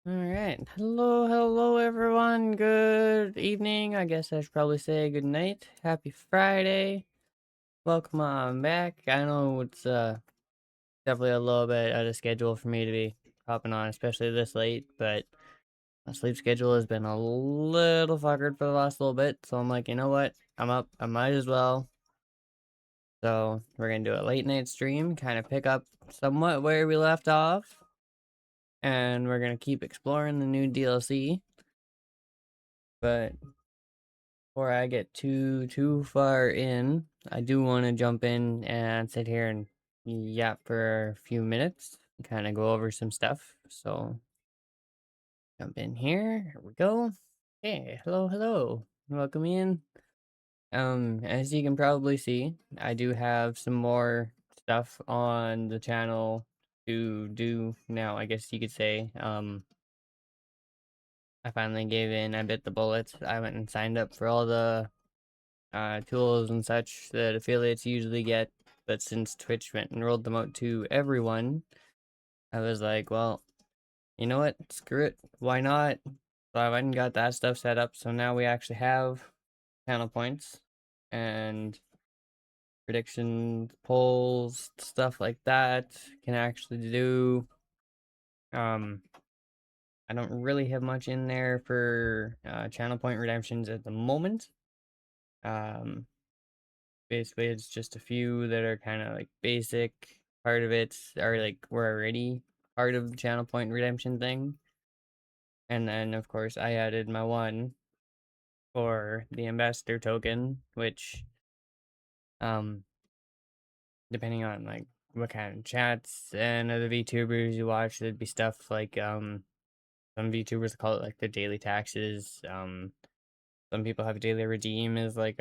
All right. Hello, everyone. Good evening. I guess I should probably say good night. Happy Friday. Welcome on back. I know it's definitely a little bit out of schedule for me to be hopping on, especially this late, but my sleep schedule has been a little fuckered for the last little bit. So I'm like, you know what? I'm up. I might as well. So we're gonna do a late night stream, kind of pick up somewhat where we left off, and we're gonna keep exploring the new DLC. But before I get too far in, I do want to jump in and sit here and yap for a few minutes, kind of go over some stuff. So jump in here. Here we go. Hey, hello. Welcome in. As you can probably see, I do have some more stuff on the channel to do now, I guess you could say. I finally gave in. I bit the bullet. I went and signed up for all the tools and such that affiliates usually get, but since Twitch went and rolled them out to everyone, I was like, well, you know what? Screw it. Why not? So I went and got that stuff set up. So now we actually have channel points and predictions, polls, stuff like that. Can actually do. Um, I don't really have much in there for channel point redemptions at the moment. Um, Basically, it's just a few that are kind of like basic. Part of it are like we're already part of the channel point redemption thing. And then, of course, I added my one for the ambassador token, which, um, depending on like what kind of chats and other VTubers you watch, there'd be stuff like, some VTubers call it like the daily taxes. Some people have daily redeem as like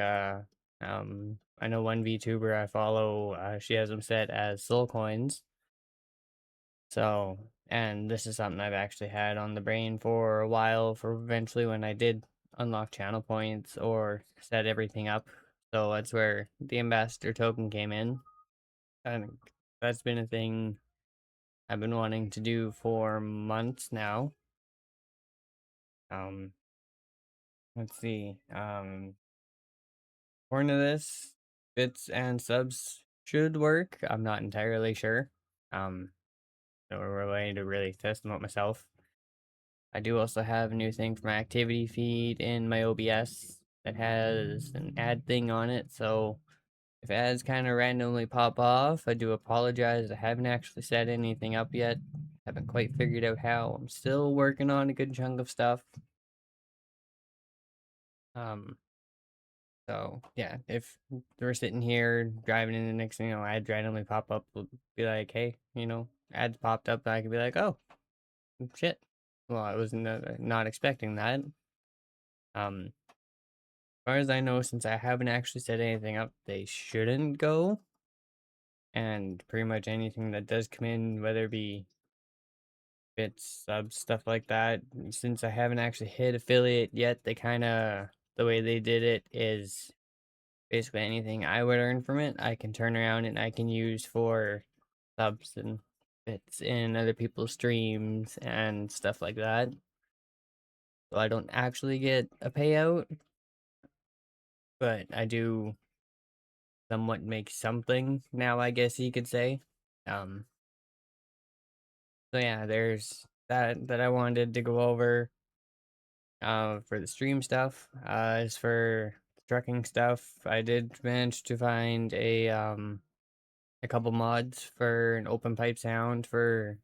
I know one VTuber I follow, she has them set as soul coins. So, and this is something I've actually had on the brain for a while for eventually when I did unlock channel points or set everything up. So that's where the ambassador token came in. And that's been a thing I've been wanting to do for months now. Um, let's see. According to this, bits and subs should work. I'm not entirely sure. Um, so we're waiting to really test them out myself. I do also have a new thing for my activity feed in my OBS that has an ad thing on it. So if ads kind of randomly pop off, I do apologize. I haven't actually set anything up yet. Haven't quite figured out how. I'm still working on a good chunk of stuff. Um, so yeah, if we're sitting here driving in the next thing, ads randomly pop up, we'll be like, hey, ads popped up. I could be like, oh, shit. Well, I was not expecting that. As far as I know, since I haven't actually set anything up, they shouldn't go. And pretty much anything that does come in, whether it be bits, subs, stuff like that, since I haven't actually hit affiliate yet, the way they did it is basically anything I would earn from it, I can turn around and I can use for subs and bits in other people's streams and stuff like that. So I don't actually get a payout, but I do somewhat make something now, I guess you could say. Um, so yeah, there's that I wanted to go over. For the stream stuff. As for trucking stuff, I did manage to find a couple mods for an open pipe sound for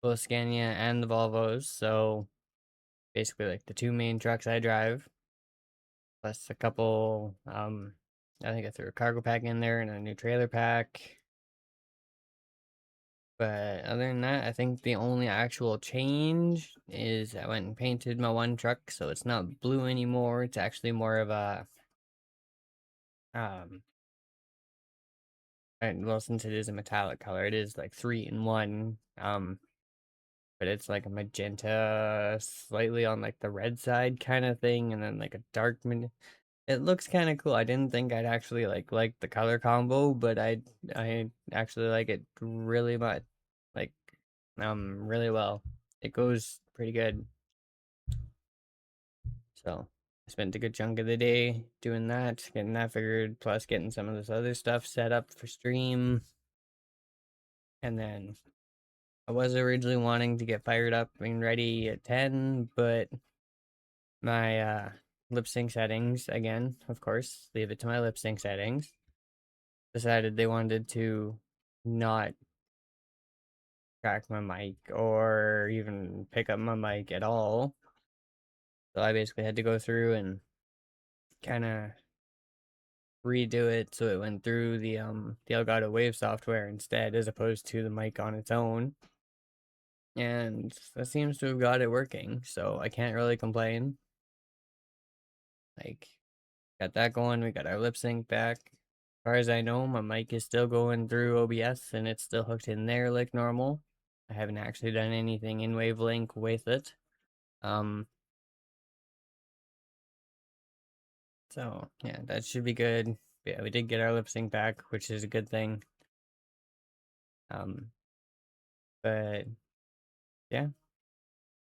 both Scania and the Volvos. So basically, like the two main trucks I drive, plus a couple. I think I threw a cargo pack in there and a new trailer pack. But other than that, I think the only actual change is I went and painted my one truck, so it's not blue anymore. It's actually more of a um. And well, since it is a metallic color, it is like 3 in 1. But it's like a magenta, slightly on like the red side kind of thing, and then like a dark. It looks kind of cool. I didn't think I'd actually like the color combo, but I actually like it really much, like really well. it goes pretty good. So I spent a good chunk of the day doing that, getting that figured, plus getting some of this other stuff set up for stream. And then I was originally wanting to get fired up and ready at 10, but my lip sync settings, again, of course, leave it to my lip sync settings, decided they wanted to not track my mic or even pick up my mic at all. So I basically had to go through and kind of redo it so it went through the Elgato Wave software instead, as opposed to the mic on its own. And that seems to have got it working, so I can't really complain. Like, got that going, we got our lip sync back. As far as I know, my mic is still going through OBS and it's still hooked in there like normal. I haven't actually done anything in Wavelink with it. So yeah, that should be good. Yeah, we did get our lip sync back, which is a good thing. But yeah,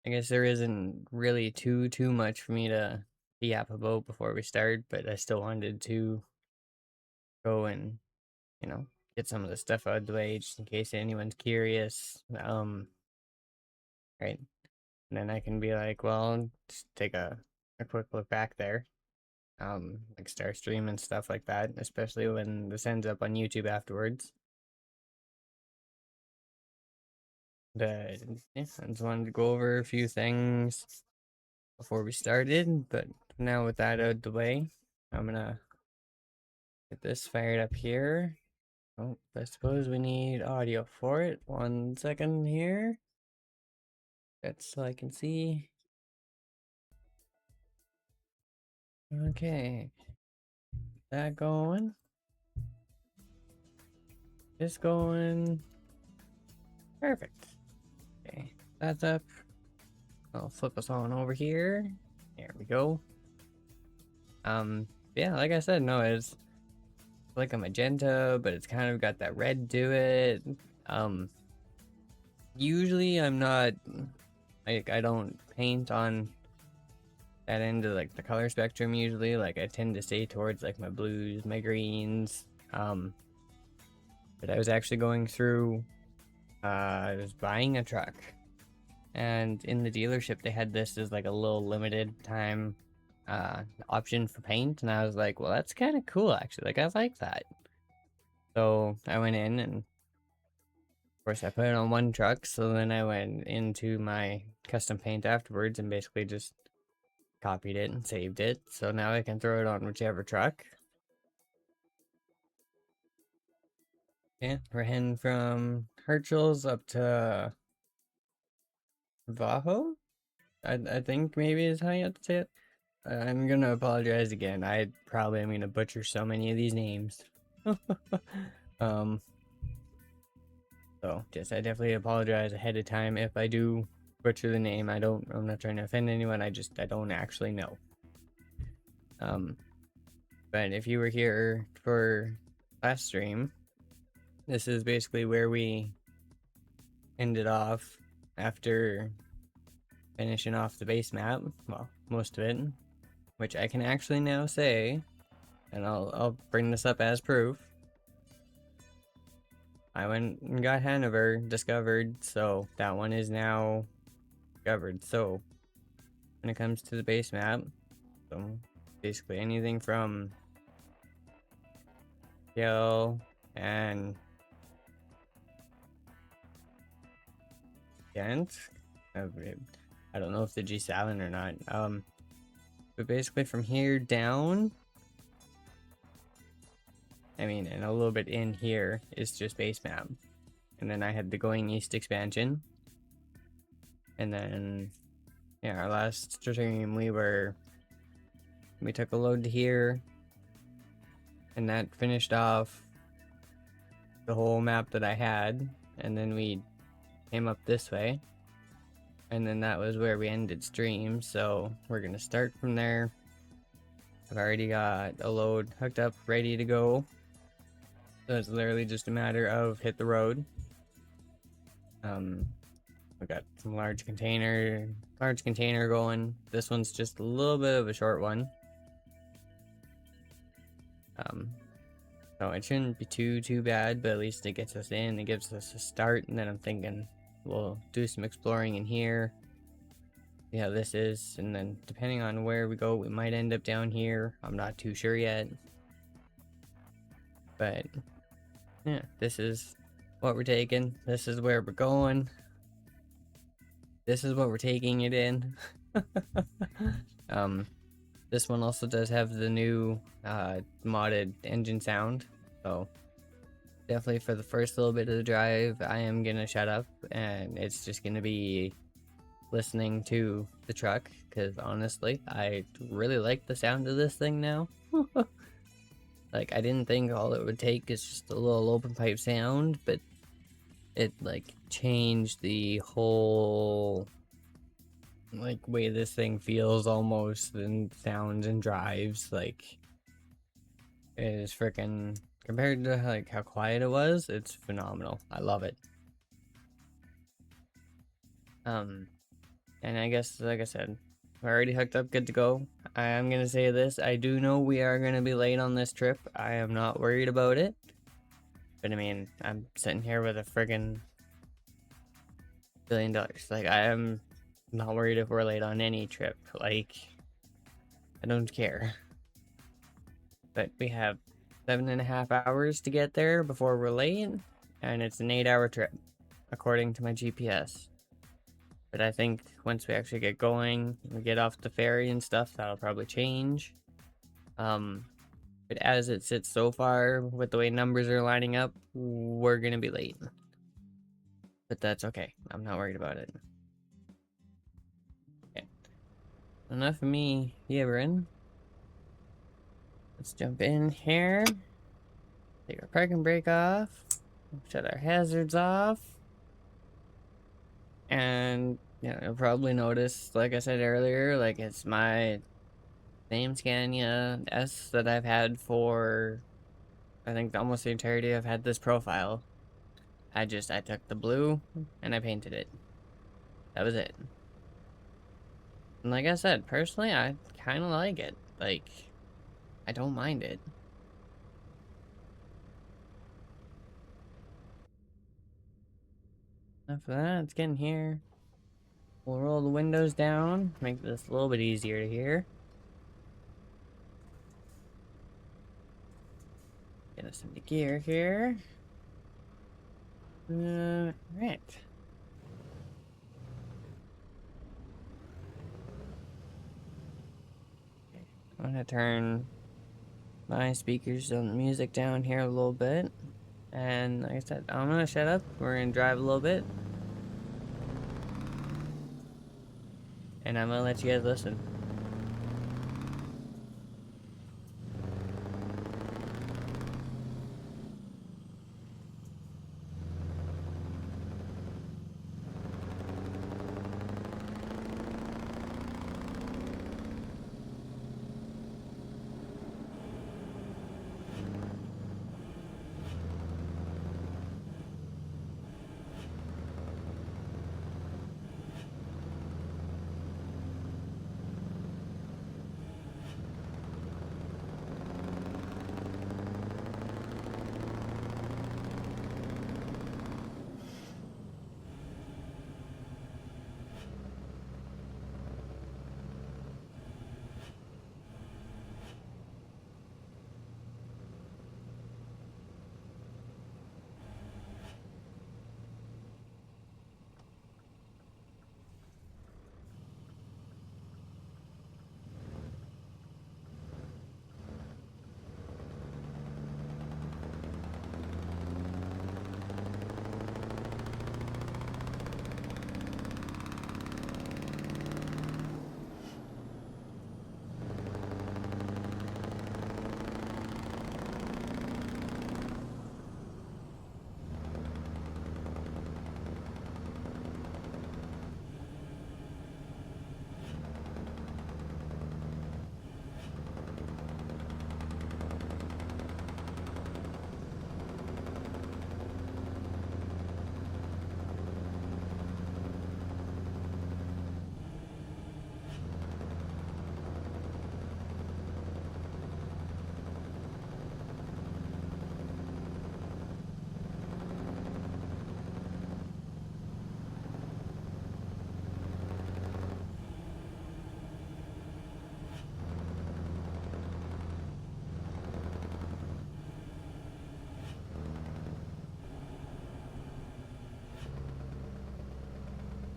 I guess there isn't really too much for me to yap about before we start, but I still wanted to go and, you know, get some of the stuff out of the way just in case anyone's curious. Right. And then I can be like, well, just take a quick look back there. Like start stream and stuff like that, especially when this ends up on YouTube afterwards. But yeah, I just wanted to go over a few things before we started. But now with that out of the way, I'm gonna get this fired up here. Oh, I suppose we need audio for it. 1 second here. That's so I can see. Okay. That going. This going. Perfect. Okay. That's up. I'll flip us on over here. There we go. Yeah, like I said, no, it's like a magenta, but it's kind of got that red to it. Usually I'm not, like, I don't paint on that end of, like, the color spectrum usually. Like, I tend to stay towards, like, my blues, my greens. But I was actually going through, I was buying a truck. And in the dealership, they had this as, like, a little limited time option for paint. And I was like, well, that's kind of cool, actually. Like, I like that. So I went in and of course I put it on one truck, so then I went into my custom paint afterwards and basically just copied it and saved it. So now I can throw it on whichever truck. Yeah, we're heading from Herschel's up to Vaho. I think maybe is how you have to say it. I'm gonna apologize again. I probably am gonna butcher so many of these names. So just I definitely apologize ahead of time if I do butcher the name. I'm not trying to offend anyone. I don't actually know. But if you were here for last stream, this is basically where we ended off after finishing off the base map. Well, most of it, which I can actually now say, and I'll bring this up as proof. I went and got Hanover discovered, so that one is now discovered. So when it comes to the base map, so basically anything from Kill and Ghent. I don't know if the G7 or not. But basically from here down, I mean, and a little bit in here is just base map. And then I had the Going East expansion. And then, yeah, our last stream we took a load to here. And that finished off the whole map that I had. And then we came up this way. And then that was where we ended stream. So we're going to start from there. I've already got a load hooked up, ready to go. So it's literally just a matter of hit the road. We got some large container going. This one's just a little bit of a short one. So it shouldn't be too bad, but at least it gets us in, it gives us a start, and then I'm thinking we'll do some exploring in here. See how this is, and then depending on where we go, we might end up down here. I'm not too sure yet. But yeah, this is what we're taking. This is where we're going. This is what we're taking it in. This one also does have the new modded engine sound, so definitely for the first little bit of the drive, I am gonna shut up and it's just gonna be listening to the truck, because honestly, I really like the sound of this thing now. Like, I didn't think all it would take is just a little open pipe sound, but it like changed the whole like way this thing feels almost, and sounds and drives. Like, it is freaking, compared to like how quiet it was, it's phenomenal. I love it. And I guess, like I said, we're already hooked up, good to go. I am gonna say this, I do know we are gonna be late on this trip. I am not worried about it. But I mean, I'm sitting here with a friggin' $1 billion. Like, I am not worried if we're late on any trip. Like, I don't care. But we have 7.5 hours to get there before we're late, and it's an 8-hour trip, according to my GPS. But I think once we actually get going, we get off the ferry and stuff, that'll probably change. But as it sits so far, with the way numbers are lining up, we're gonna be late. But that's okay. I'm not worried about it. Okay. Enough of me yabbering. Let's jump in here. Take our parking brake off. Shut our hazards off. And yeah, you'll probably notice, like I said earlier, like it's my same Scania S that I've had for, I think, almost the entirety I've had this profile. I took the blue and I painted it. That was it. And like I said, personally, I kind of like it. Like, I don't mind it. Enough of that, let's get in here. We'll roll the windows down, make this a little bit easier to hear. Get us into gear here. Right. I'm gonna turn my speakers on the music down here a little bit. And like I said, I'm gonna shut up. We're gonna drive a little bit. And I'm gonna let you guys listen.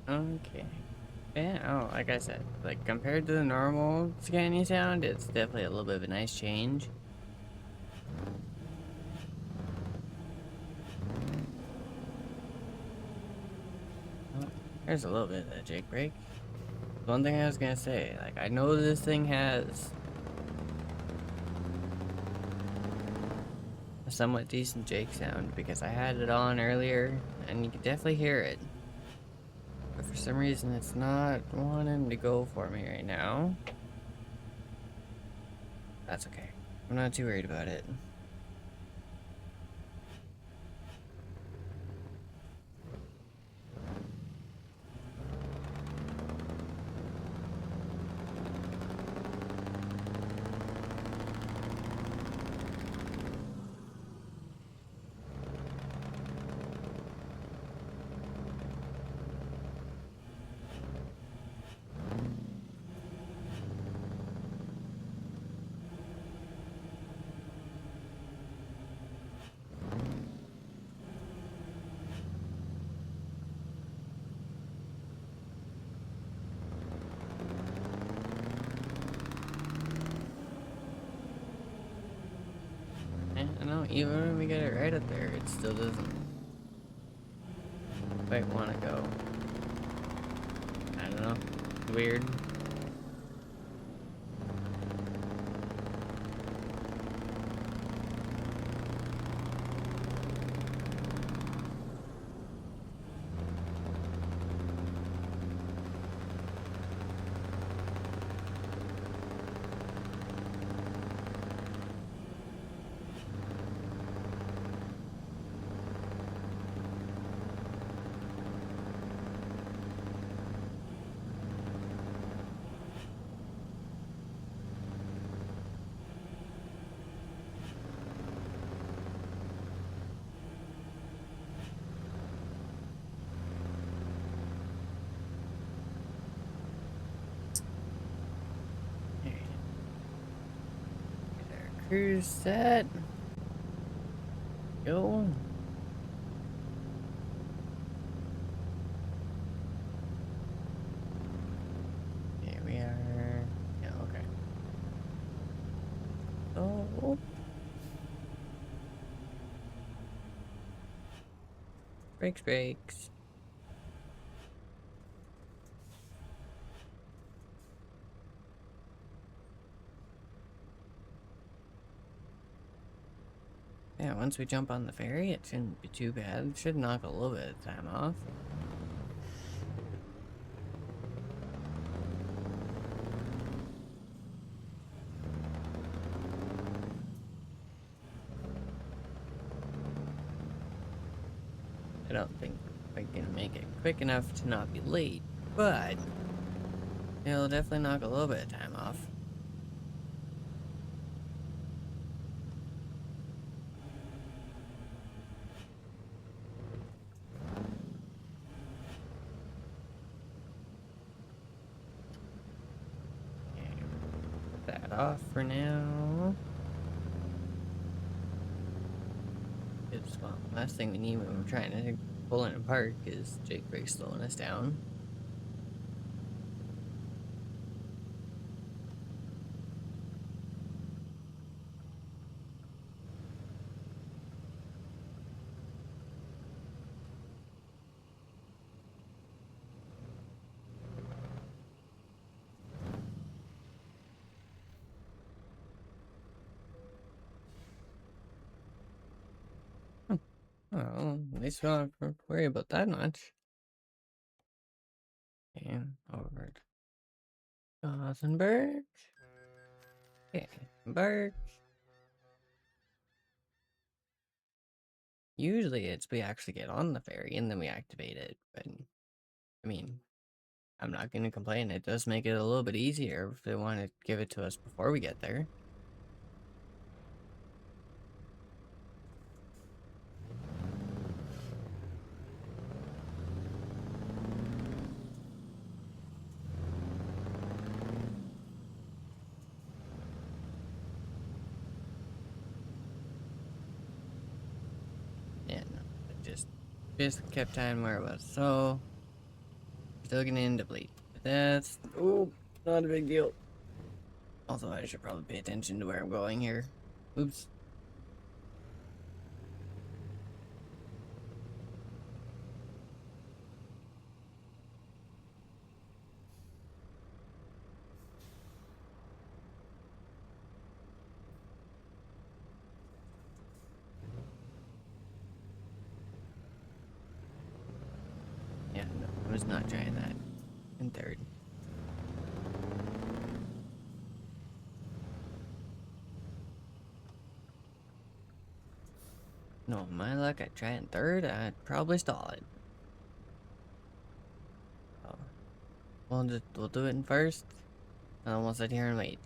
Okay. Yeah, oh, like I said, like compared to the normal scanning sound, it's definitely a little bit of a nice change. Oh, there's a little bit of that Jake break. One thing I was gonna say, like I know this thing has a somewhat decent Jake sound because I had it on earlier and you could definitely hear it. But for some reason it's not wanting to go for me right now. That's okay. I'm not too worried about it. I know, even when we get it right up there, it still doesn't quite want to go. I don't know. It's weird. Alright. Get our cruise set. Go. Here we are. Yeah, okay. Oh. Brakes, brakes. Yeah, once we jump on the ferry, it shouldn't be too bad. It should knock a little bit of time off. I don't think we're quite gonna make it quick enough to not be late, but it'll definitely knock a little bit of time off. Okay, put that off for now. It's, well, last thing we need when we're trying to pull in a park is Jake brake slowing us down. Hmm. Well, at least we don't have to worry about that much. And over to Gothenburg. Okay, Gothenburg. Usually it's we actually get on the ferry and then we activate it, but I mean, I'm not going to complain. It does make it a little bit easier if they want to give it to us before we get there. Yeah, no, it just kept time where it was. So Still gonna deplete. But that's not a big deal. Also, I should probably pay attention to where I'm going here. Oops. Yeah, no, I was not trying that. In third. No, my luck, I'd try in third, I'd probably stall it. Oh. We'll do it in first, and then we'll sit here and wait.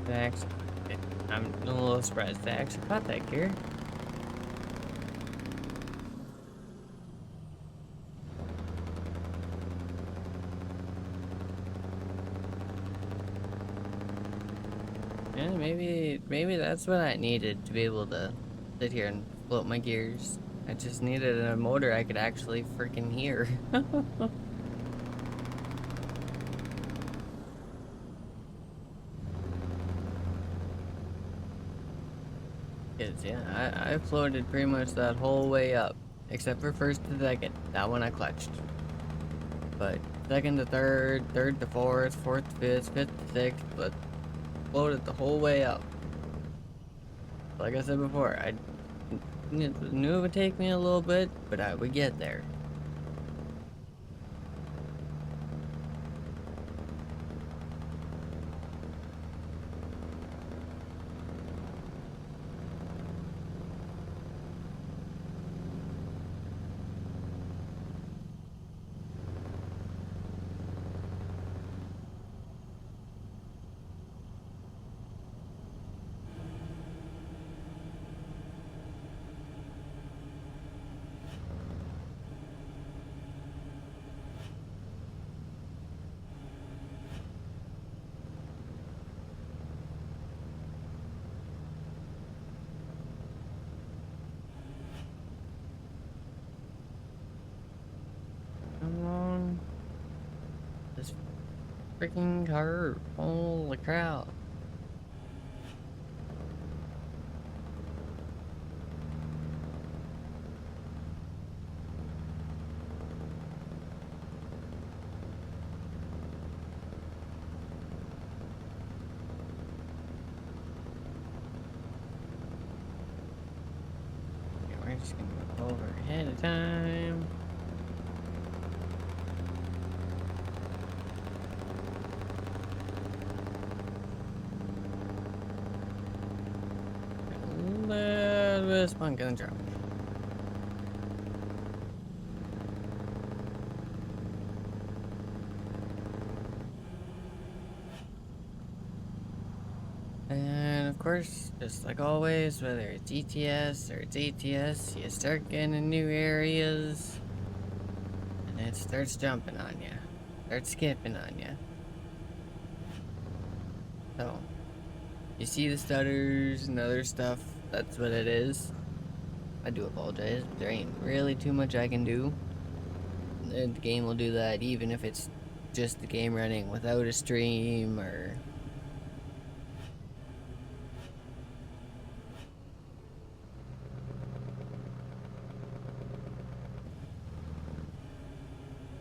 Thanks. I'm a little surprised they actually caught that gear. Yeah, maybe that's what I needed to be able to sit here and float my gears. I just needed a motor I could actually freaking hear. Cause yeah, I floated pretty much that whole way up, except for first to second. That one I clutched. But second to third, third to fourth, fourth to fifth, fifth to sixth, but floated the whole way up. Like I said before, I knew it would take me a little bit, but I would get there. Come on. This freaking car. Holy crap. Okay, we're just gonna go over ahead of time. A little bit of spunk in the drum. And of course, just like always, whether it's ETS or it's ATS, you start getting new areas, and it starts jumping on you, starts skipping on you. So, you see the stutters and other stuff, that's what it is. I do apologize, there ain't really too much I can do. And the game will do that even if it's just the game running without a stream or...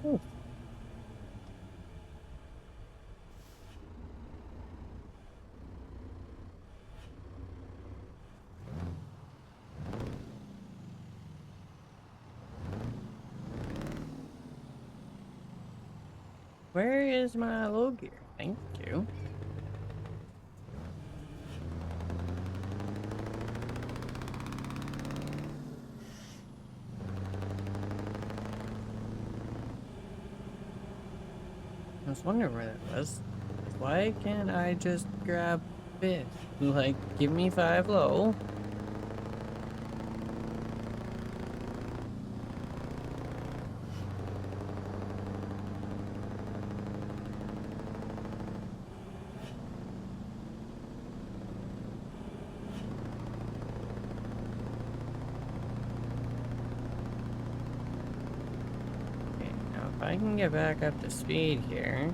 Ooh. Where is my low gear? Thank you. I was wondering where that was. Why can't I just grab it? Like, give me 5 low. Okay, now if I can get back up to speed here,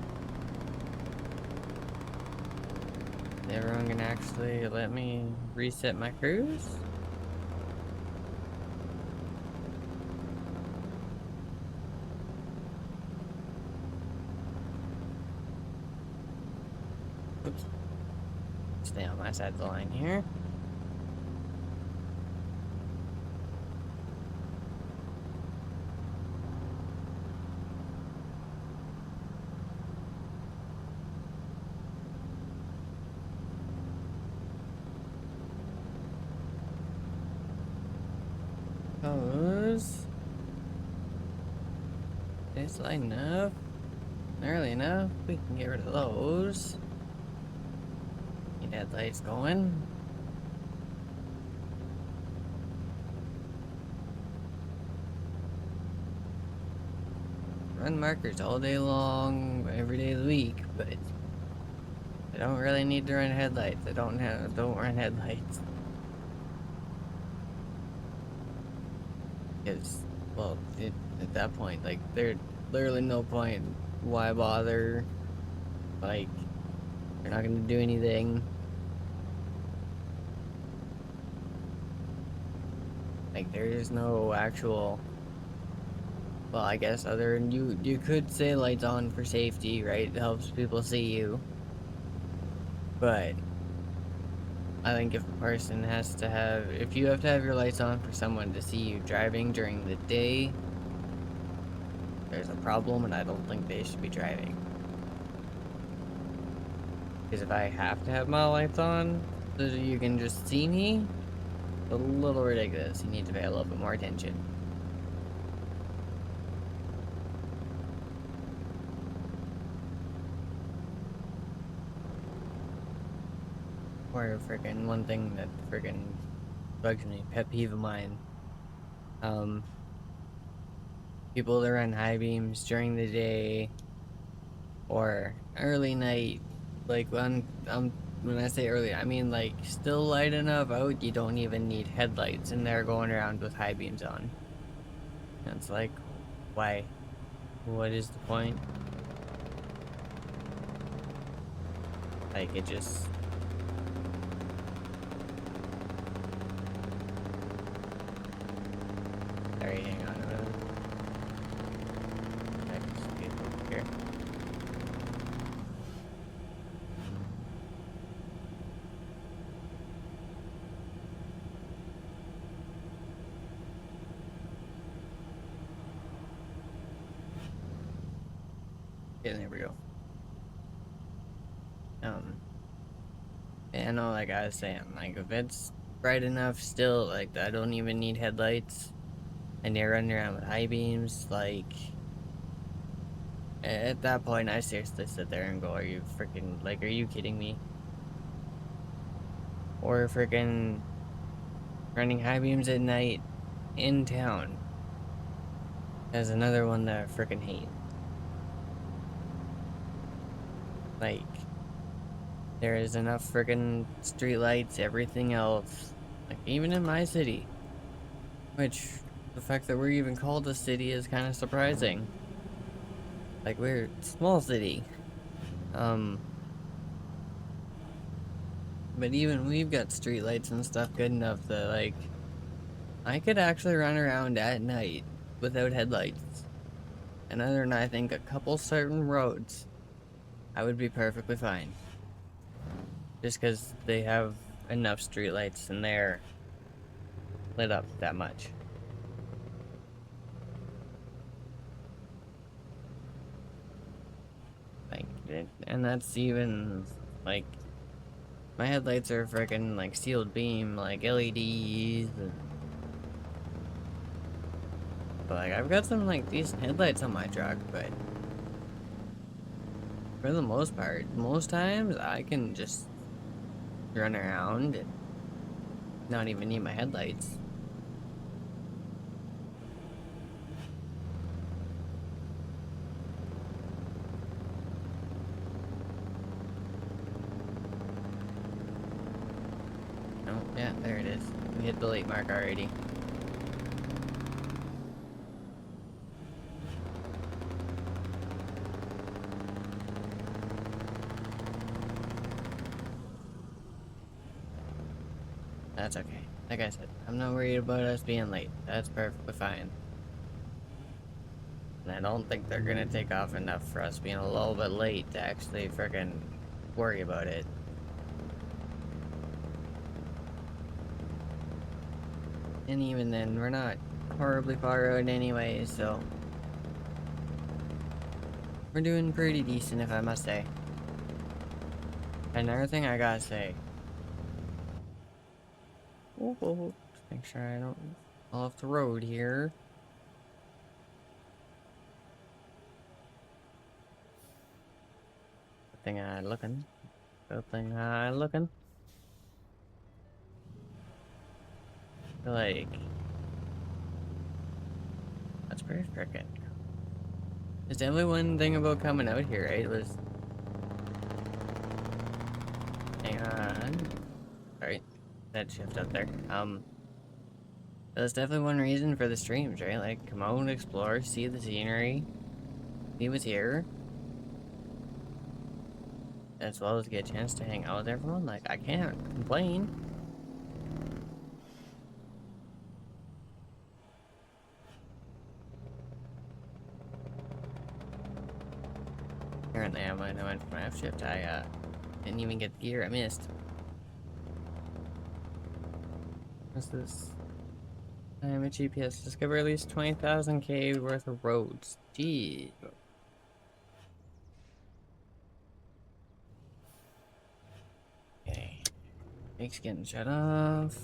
is everyone gonna actually let me reset my cruise? Oops. Stay on my side of the line here. Those. It's light enough. Early enough. We can get rid of those. Get headlights going. Run markers all day long, every day of the week, but I don't really need to run headlights. I don't run headlights. Because, well, at that point, like, there's literally no point. Why bother? Like, you're not gonna do anything. Like, there is no actual. Well, I guess other than you could say lights on for safety, right? It helps people see you. But I think if a person has to have, if you have to have your lights on for someone to see you driving during the day, there's a problem, and I don't think they should be driving. Because if I have to have my lights on so that you can just see me, it's a little ridiculous. You need to pay a little bit more attention. Or freaking one thing that freaking bugs me, pet peeve of mine. People that run high beams during the day or early night, like when I say early, I mean like still light enough out you don't even need headlights, and they're going around with high beams on. And it's like, why? What is the point? Like, it just. Sorry, hang on a minute. I can just get over here. Yeah, there we go. And all like I was saying, like if it's bright enough still, like I don't even need headlights, and you're running around with high beams, like at that point I seriously sit there and go, are you freaking, like, are you kidding me? Or freaking running high beams at night in town is another one that I freaking hate. Like, there is enough freaking streetlights, everything else, like even in my city, which the fact that we're even called a city is kind of surprising. Like, we're a small city. But even we've got streetlights and stuff good enough that, like, I could actually run around at night without headlights. And other than, I think, a couple certain roads, I would be perfectly fine. Just because they have enough streetlights and they're lit up that much. Like, and that's even, like, my headlights are freaking, like, sealed beam, like, LEDs, and, but, like, I've got some, like, decent headlights on my truck, but For the most part, most times I can just run around and not even need my headlights. Oh, yeah, there it is. We hit the late mark already. That's okay. Like I said, I'm not worried about us being late. That's perfectly fine. And I don't think they're gonna take off enough for us being a little bit late to actually frickin' worry about it. And even then, we're not horribly far out anyway, so we're doing pretty decent, if I must say. Another thing I gotta say. Just make sure I don't fall off the road here. Good thing I looking. Good thing I looking. Like, that's pretty frickin'. There's definitely one thing about coming out here, right? Was, hang on. Sorry, that shift up there. That's definitely one reason for the streams, right? Like, come out, explore, see the scenery, see what's here, as well as get a chance to hang out with everyone. Like, I can't complain. Apparently, when I went for my F shift, I didn't even get the gear. I missed. What's this? I'm a GPS. Discover at least 20,000 K worth of roads. Gee. Okay. Make's getting shut off.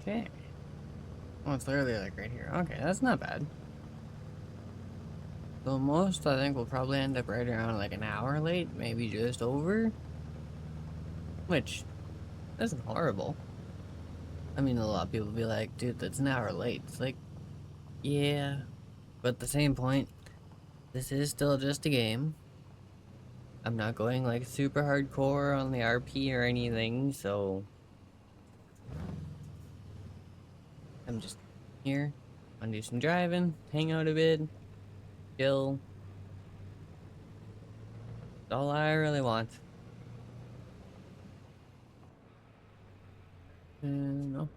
Okay. Oh, it's literally like right here. Okay, that's not bad. So most, I think, we'll probably end up right around like an hour late, maybe just over. Which isn't horrible. I mean, a lot of people be like, dude, that's an hour late. It's like, yeah. But at the same point, this is still just a game. I'm not going like super hardcore on the RP or anything, so I'm just here. Want to do some driving, hang out a bit, chill. That's all I really want. No,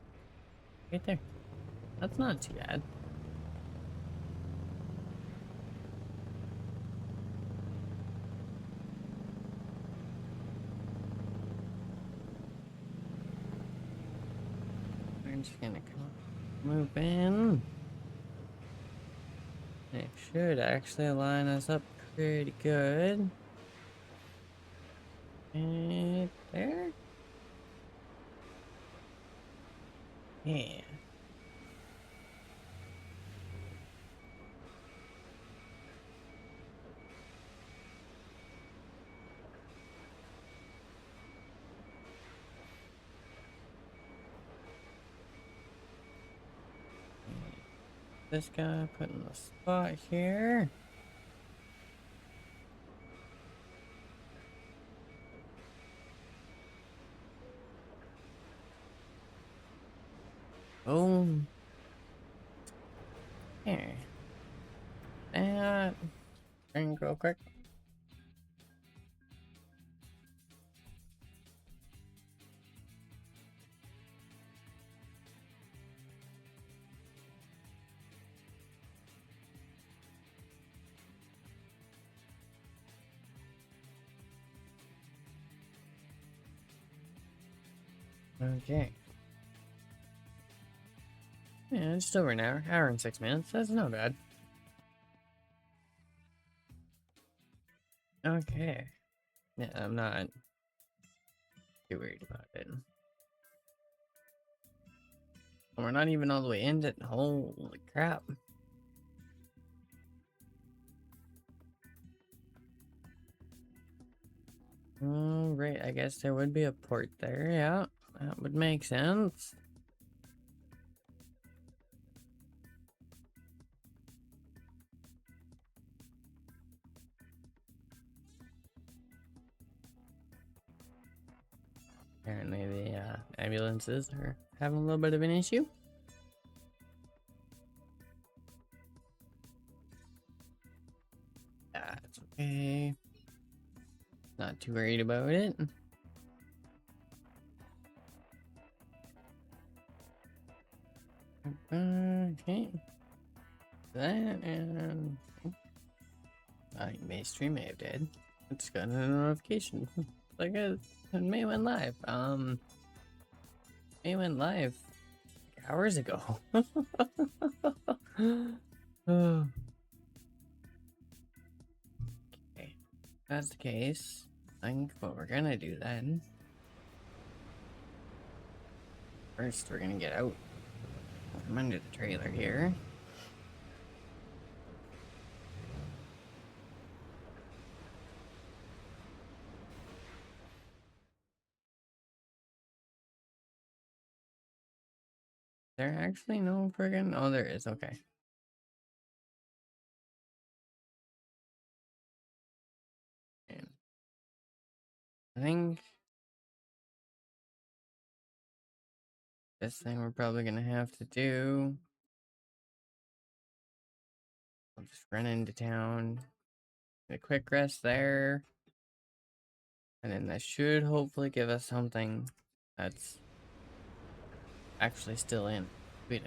right there. That's not too bad. We're just gonna move in. It should actually line us up pretty good. And there? Yeah. This guy put in the spot here. Boom. Here. That. Drink real quick. Okay. Yeah, just over an hour. Hour and 6 minutes. That's not bad. Okay. Yeah, I'm not Too worried about it. We're not even all the way into it. Holy crap. Right, I guess there would be a port there, yeah. That would make sense. Apparently the ambulances are having a little bit of an issue. That's okay. Not too worried about it. Okay. That and my stream may have dead. It's got a notification. Like it May went live. May went live hours ago. Oh. Okay. If that's the case, I think what we're gonna do then. First, we're gonna get out from under the trailer here. There actually no friggin'. Oh, there is. Okay. And I think this thing we're probably gonna have to do. I'll just run into town. A quick rest there. And then that should hopefully give us something that's actually still in. Wait.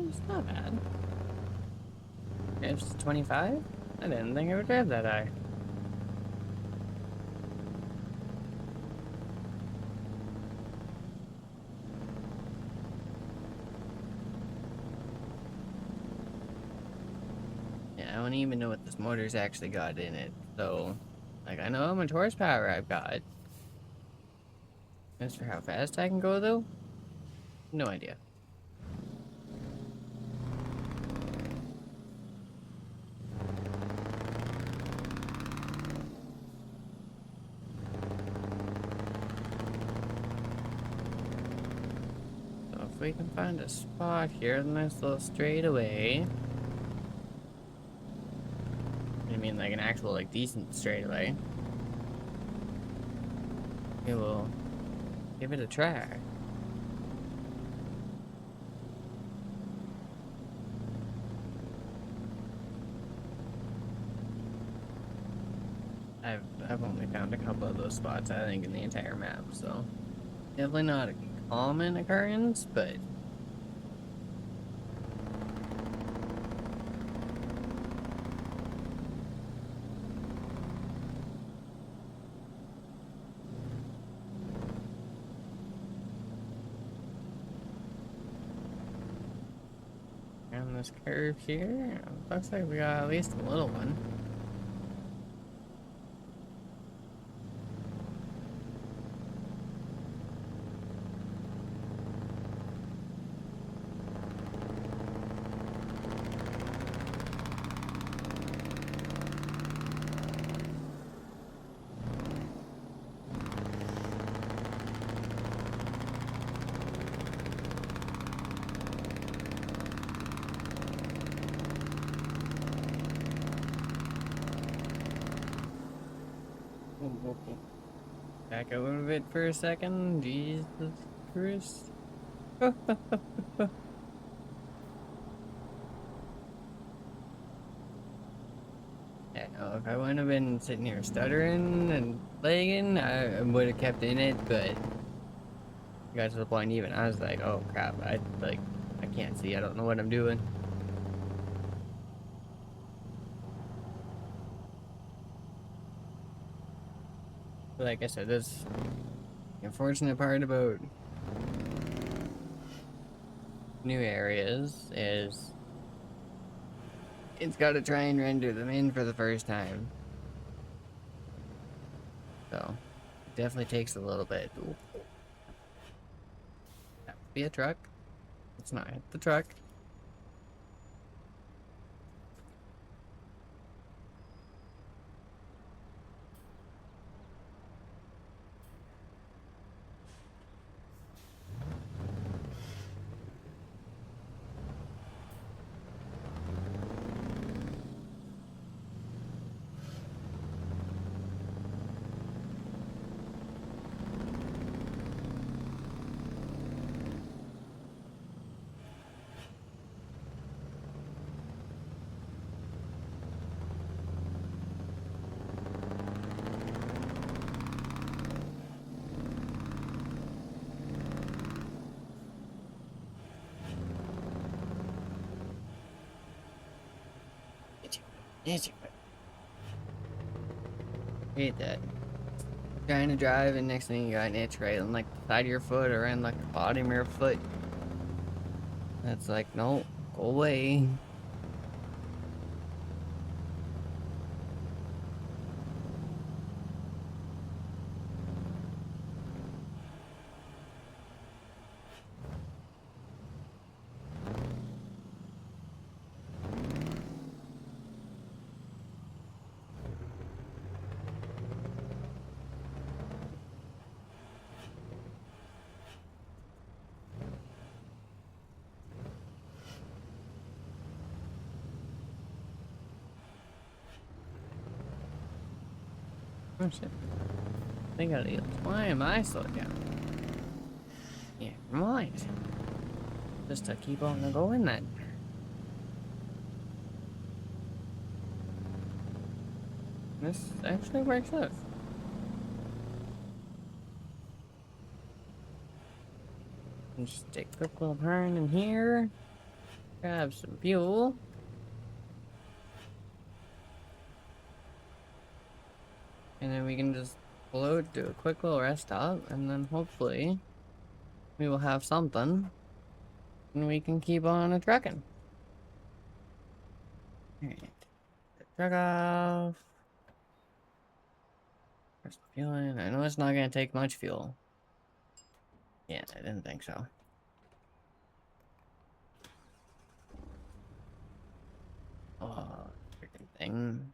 It's not bad. It's 25? I didn't think it would drive that high. Yeah, I don't even know what this motor's actually got in it, so... Like, I know how much horsepower I've got. As for how fast I can go, though? No idea. So if we can find a spot here, a nice little straightaway. I mean, like an actual, like, decent straightaway. We will give it a try. I've only found a couple of those spots, I think, in the entire map, so definitely not a common occurrence, but on this curve here. Looks like we got at least a little one. Back a little bit for a second. Jesus Christ. Yeah, no, if I wouldn't have been sitting here stuttering and lagging, I would have kept in it, but got to the point even I was like, oh crap, I can't see, I don't know what I'm doing. Like I said, that's the unfortunate part about new areas is it's got to try and render them in for the first time. So, it definitely takes a little bit. Ooh. That would be a truck. Let's not hit the truck. Hate that. Trying to drive and next thing you got an itch right on like the side of your foot or in like the bottom of your foot. That's like, no, go away. Oh shit. They got eels. Why am I slowed down? Yeah, right. Just to keep on going then. This actually works out. Just take a quick little turn in here. Grab some fuel. And then we can just float, do a quick little rest stop, and then hopefully we will have something and we can keep on a trucking. Alright. Truck off. There's some fuel in. I know it's not gonna take much fuel. Yeah, I didn't think so. Oh, freaking thing.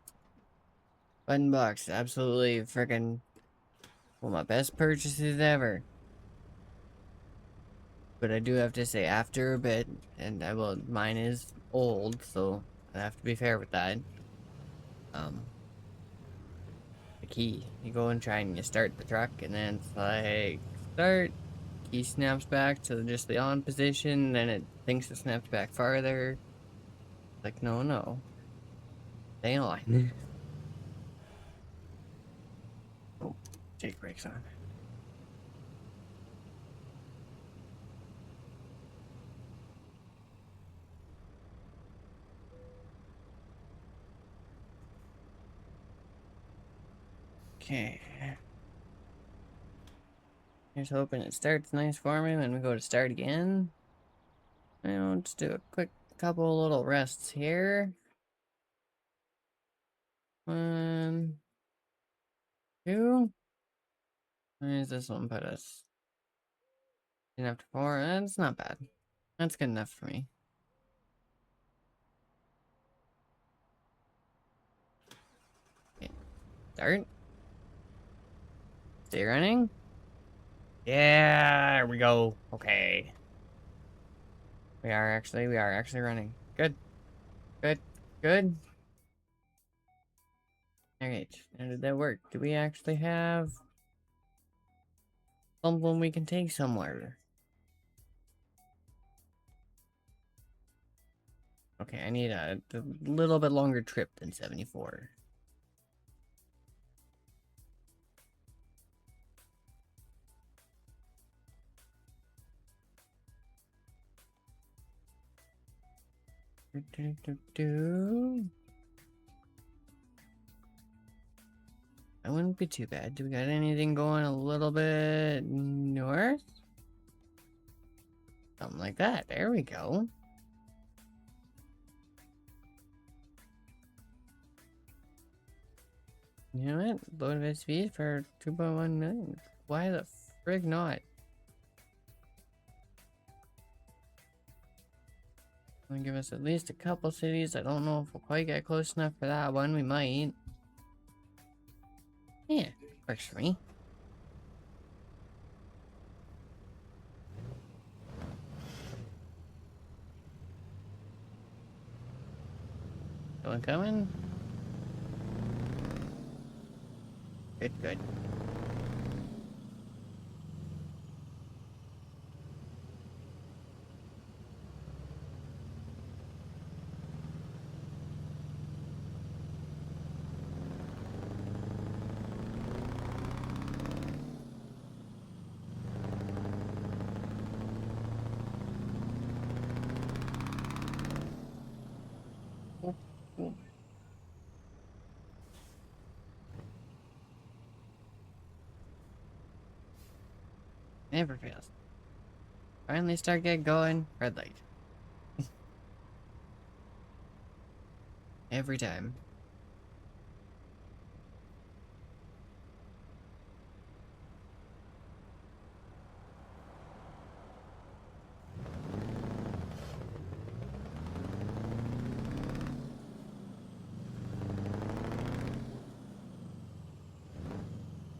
Button box, absolutely freaking one of my best purchases ever. But I do have to say, after a bit, and mine is old, so I have to be fair with that. The key, you go and try and you start the truck, and then it's like start. Key snaps back to just the on position, then it thinks it snaps back farther. Like, no. Stay on. Oh, Jake brakes on. Okay. Here's hoping it starts nice for me when we go to start again. I'll just do a quick a couple little rests here. 1, 2. Where does this one put us? Enough to 4. That's not bad. That's good enough for me. Okay. Start. Stay running. Yeah, there we go. Okay. We are actually running. Good. Good. Good. Alright. How did that work? Do we actually have something we can take somewhere? Okay, I need a little bit longer trip than 74. That wouldn't be too bad. Do we got anything going a little bit north? Something like that. There we go. You know what? Load of SV for 2.1 million. Why the frig not? Gonna give us at least a couple cities. I don't know if we'll quite get close enough for that one. We might. Yeah, works for me. One coming. Good, good. Oh, oh. Never fails. Finally start getting going. Red light. Every time.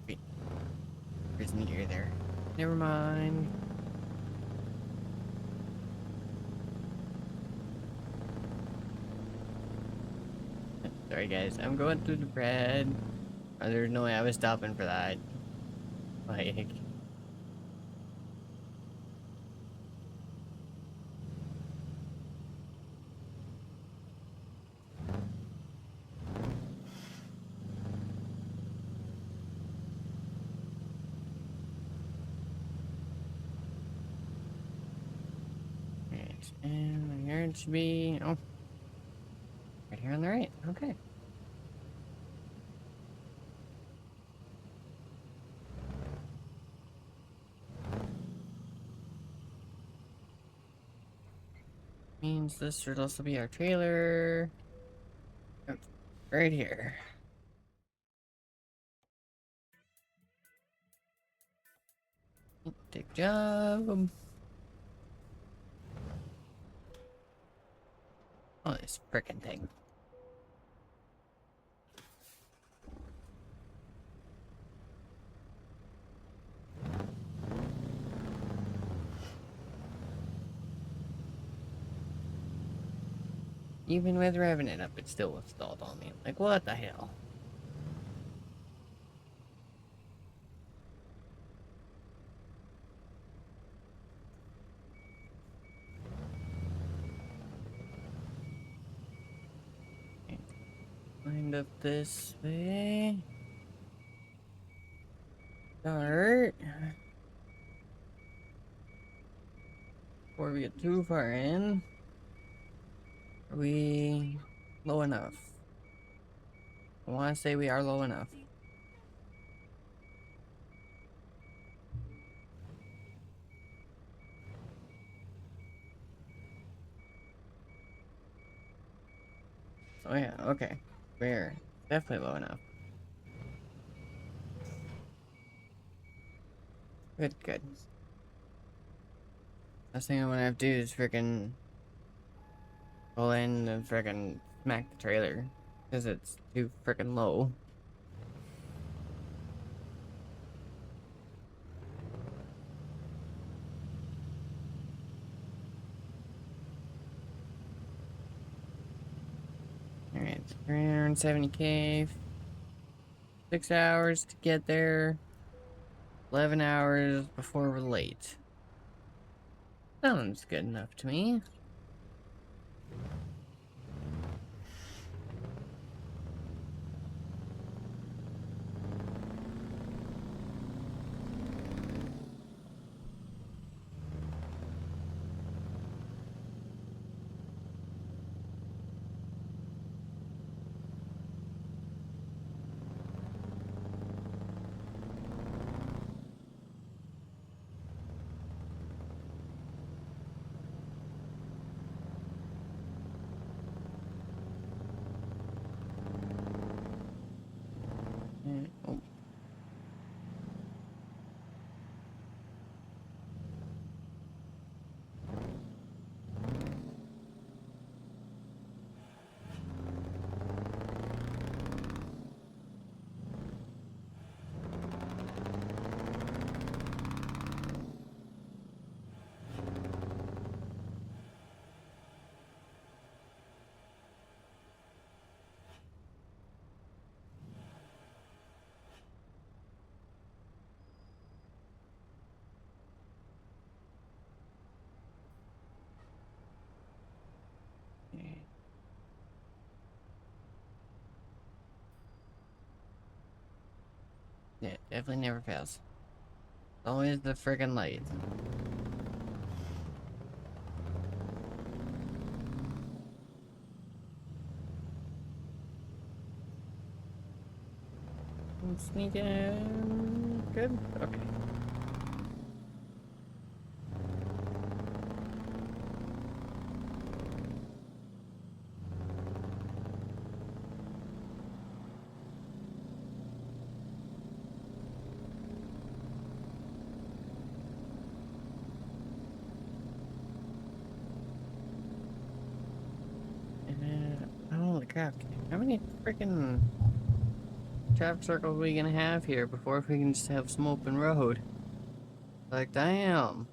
Wait. There's an ear there. Never mind. Sorry guys, I'm going through the bread. Oh, there's no way I was stopping for that. Like... Right, and here it should be... Oh. Right here on the right. Okay. Means this should also be our trailer. Yep, right here. Take job. Oh, this frickin' thing. Even with revving it up, it still was stalled on me. Like, what the hell? Okay. Wind up this way. Start. Before we get too far in. Are we low enough? I want to say we are low enough. Oh yeah, okay. We're definitely low enough. Good, good. Last thing I want to have to do is freaking pull in and freaking smack the trailer. Because it's too freaking low. Alright, 370K. 6 hours to get there. 11 hours before we're late. Sounds good enough to me. Oh. Yeah, definitely never fails. Always the friggin' light. Sneak in. Good? Okay. Holy crap. How many freaking traffic circles are we gonna have here before we can just have some open road? Like, damn.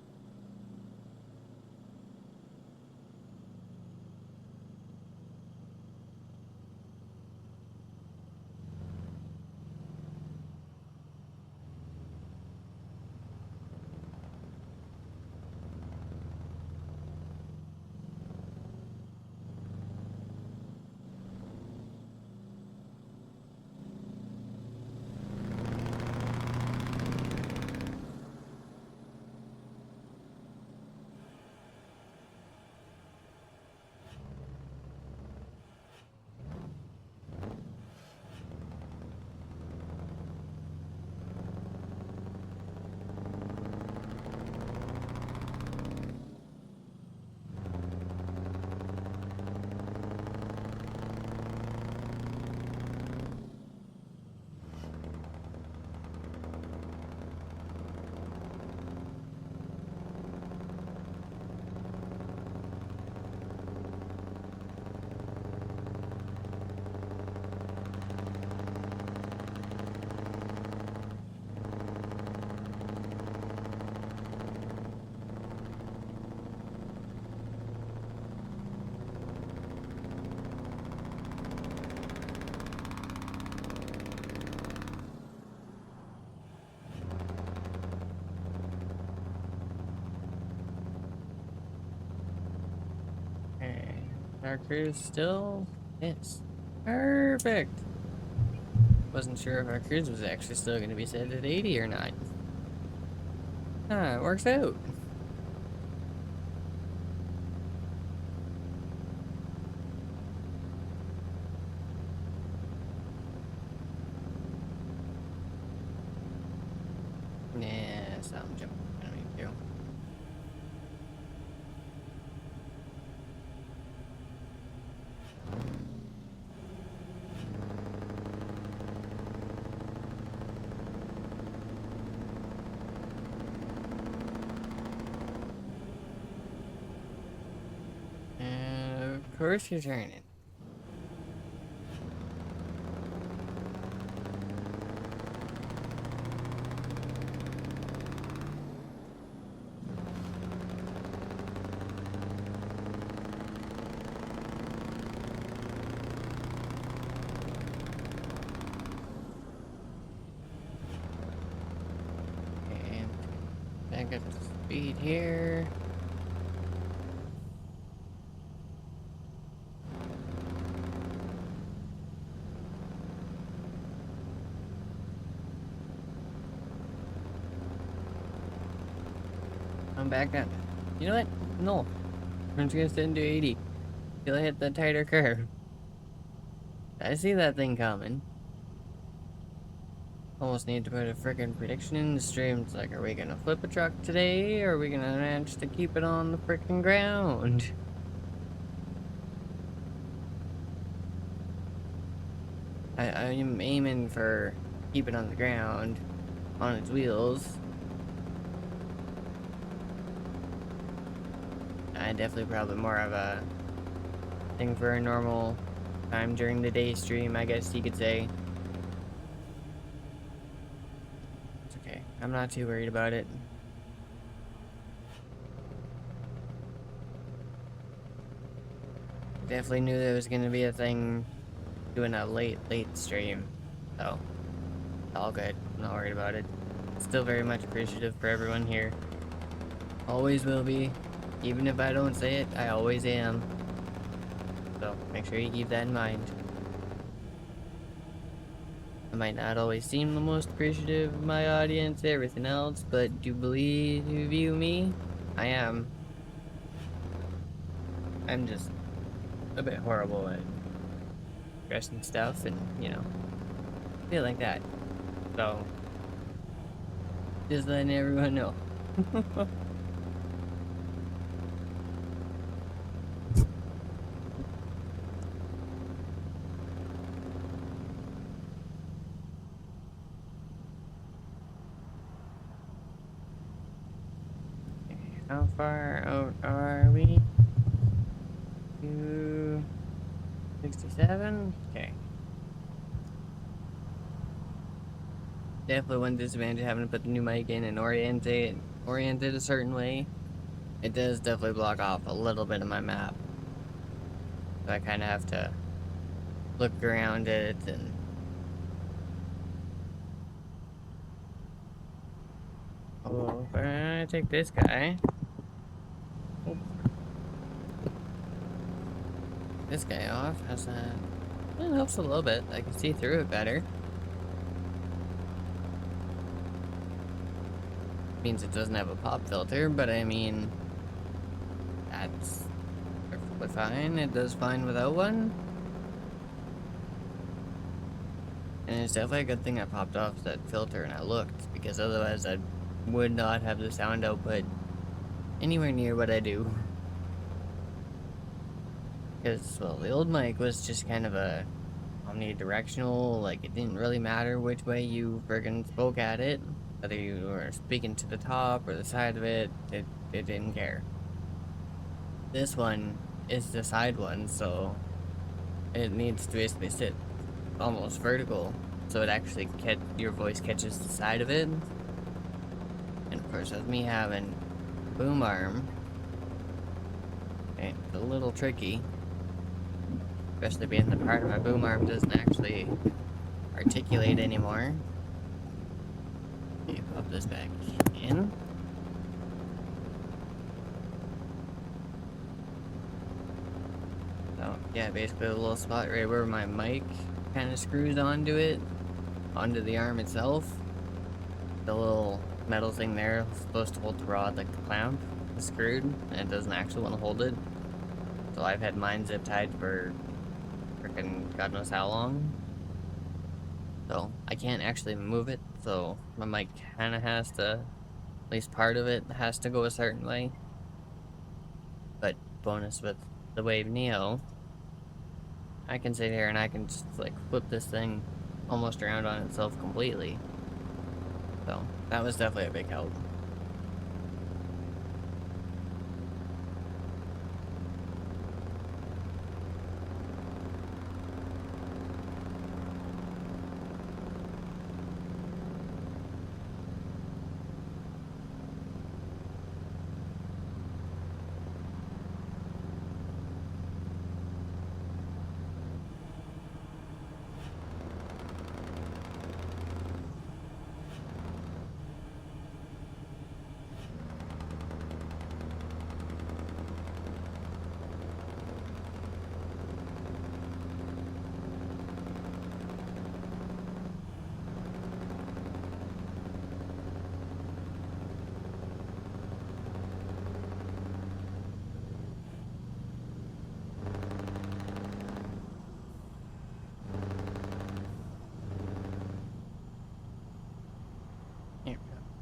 Okay. Our cruise still is. Perfect. Wasn't sure if our cruise was actually still going to be set at 80 or not. Ah, it works out. Nah, something jumping. I don't need to. course you're turning. And back up to speed here. I'm back up. You know what? No. I'm just gonna sit and do 80 till I hit the tighter curve. I see that thing coming. Almost need to put a freaking prediction in the stream. It's like, are we gonna flip a truck today, or are we gonna manage to keep it on the freaking ground? I'm aiming for keep it on the ground, on its wheels. I definitely probably more of a thing for a normal time during the day stream, I guess you could say. It's okay. I'm not too worried about it. Definitely knew there was gonna be a thing doing a late stream, so all good. I'm not worried about it. Still very much appreciative for everyone here. Always will be. Even if I don't say it, I always am. So make sure you keep that in mind. I might not always seem the most appreciative of my audience, everything else, but do believe you view me? I am. I'm just a bit horrible at dressing stuff and, you know, feel like that. So, just letting everyone know. How far out are we? 267? Okay. Definitely one disadvantage having to put the new mic in and orient it a certain way. It does definitely block off a little bit of my map. So I kind of have to look around it and... Oh, if I take this guy... Oh. This guy off, how's that? It helps a little bit. I can see through it better. Means it doesn't have a pop filter, but I mean... That's perfectly fine. It does fine without one. And it's definitely a good thing I popped off that filter and I looked, because otherwise I would not have the sound output anywhere near what I do. Because, well, the old mic was just kind of a omnidirectional, like it didn't really matter which way you friggin' spoke at it. Whether you were speaking to the top or the side of it, it didn't care. This one is the side one, so it needs to basically sit almost vertical, so it actually your voice catches the side of it. And of course, with me having boom arm, it's a little tricky, especially being the part of my boom arm doesn't actually articulate anymore. Okay, pop this back in. So yeah, basically a little spot right where my mic kind of screws onto the arm itself. The little metal thing there is supposed to hold the rod like the clamp is screwed, and it doesn't actually want to hold it. So I've had mine zip tied for freaking God knows how long. So I can't actually move it, so my mic kind of has to, at least part of it has to go a certain way. But bonus with the Wave Neo, I can sit here and I can just like flip this thing almost around on itself completely. So that was definitely a big help.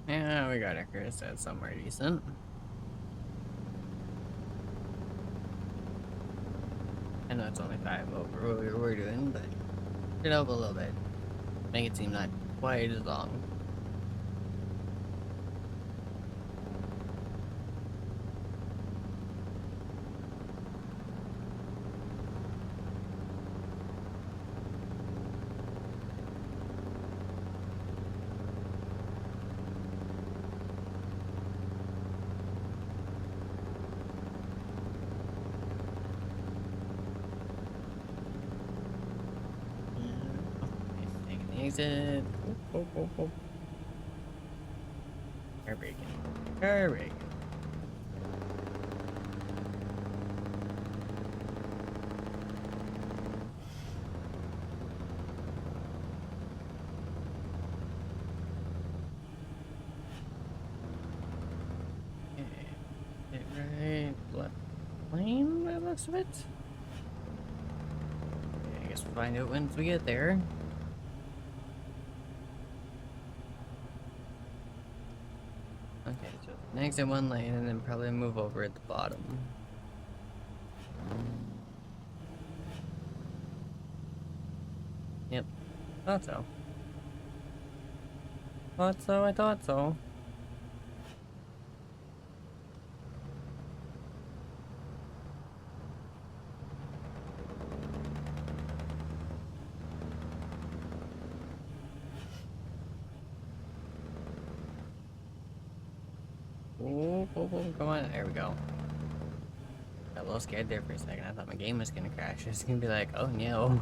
Yeah, we got Icarus at somewhere decent. I know it's only 5 over what we were doing, but it up a little bit. Make it seem not quite as long. Exit. Car braking. Car braking. Okay. Right. Left lane by the looks of it. Okay, I guess we'll find out once we get there. Okay, so next in 1 lane and then probably move over at the bottom. Yep. Thought so. Thought so, I thought so. Oh, come on. There we go. Got a little scared there for a second. I thought my game was gonna crash. It's gonna be like, oh no.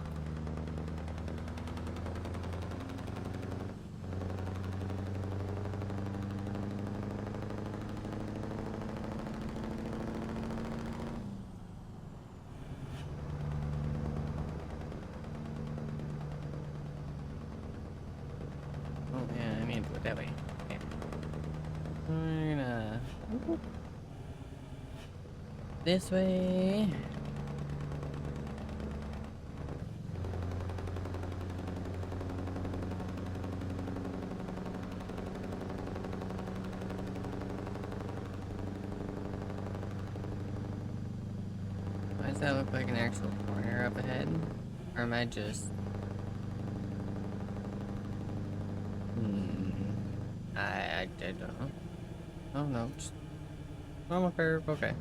Oh yeah, I mean do it that way. Okay. We're gonna this way. Why does that look like an actual corner up ahead? Or am I just... I don't know. Oh no, just normal curve, okay.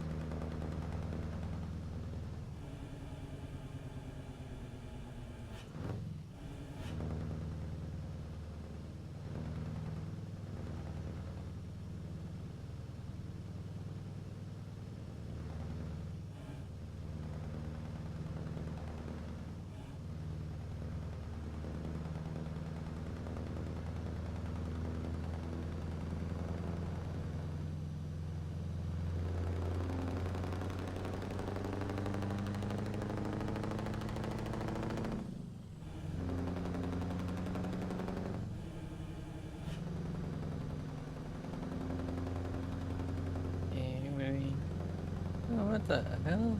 Anyway. Oh, what the hell?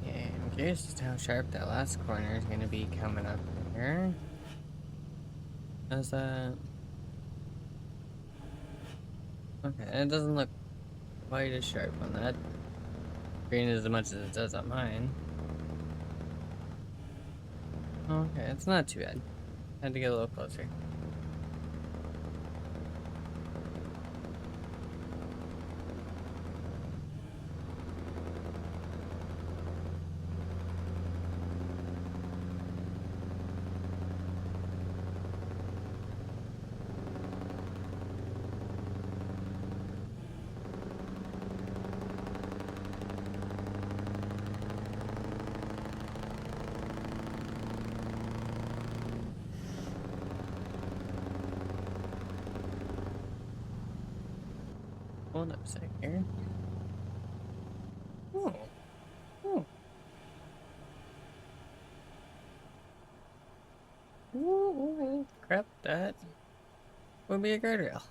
Yeah, I'm curious just how sharp that last corner is gonna be coming up here. Does that... Okay, it doesn't look quite as sharp on that screen as much as it does on mine. Okay, it's not too bad. Had to get a little closer. Hold up a sec here. Oh. Oh. Ooh, crap that. would be a guardrail.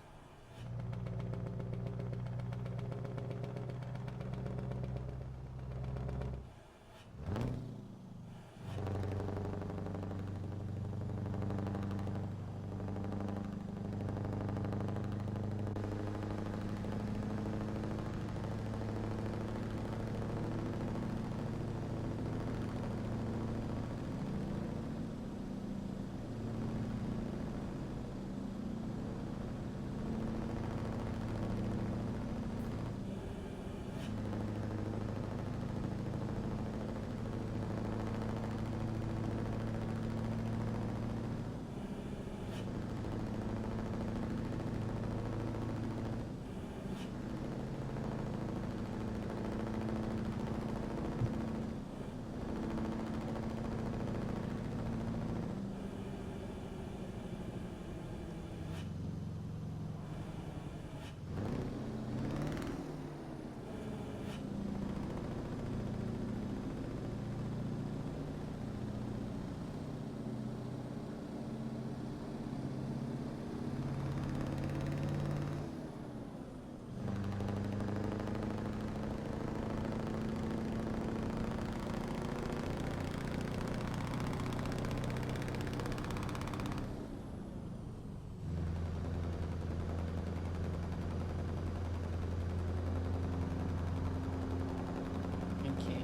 Okay.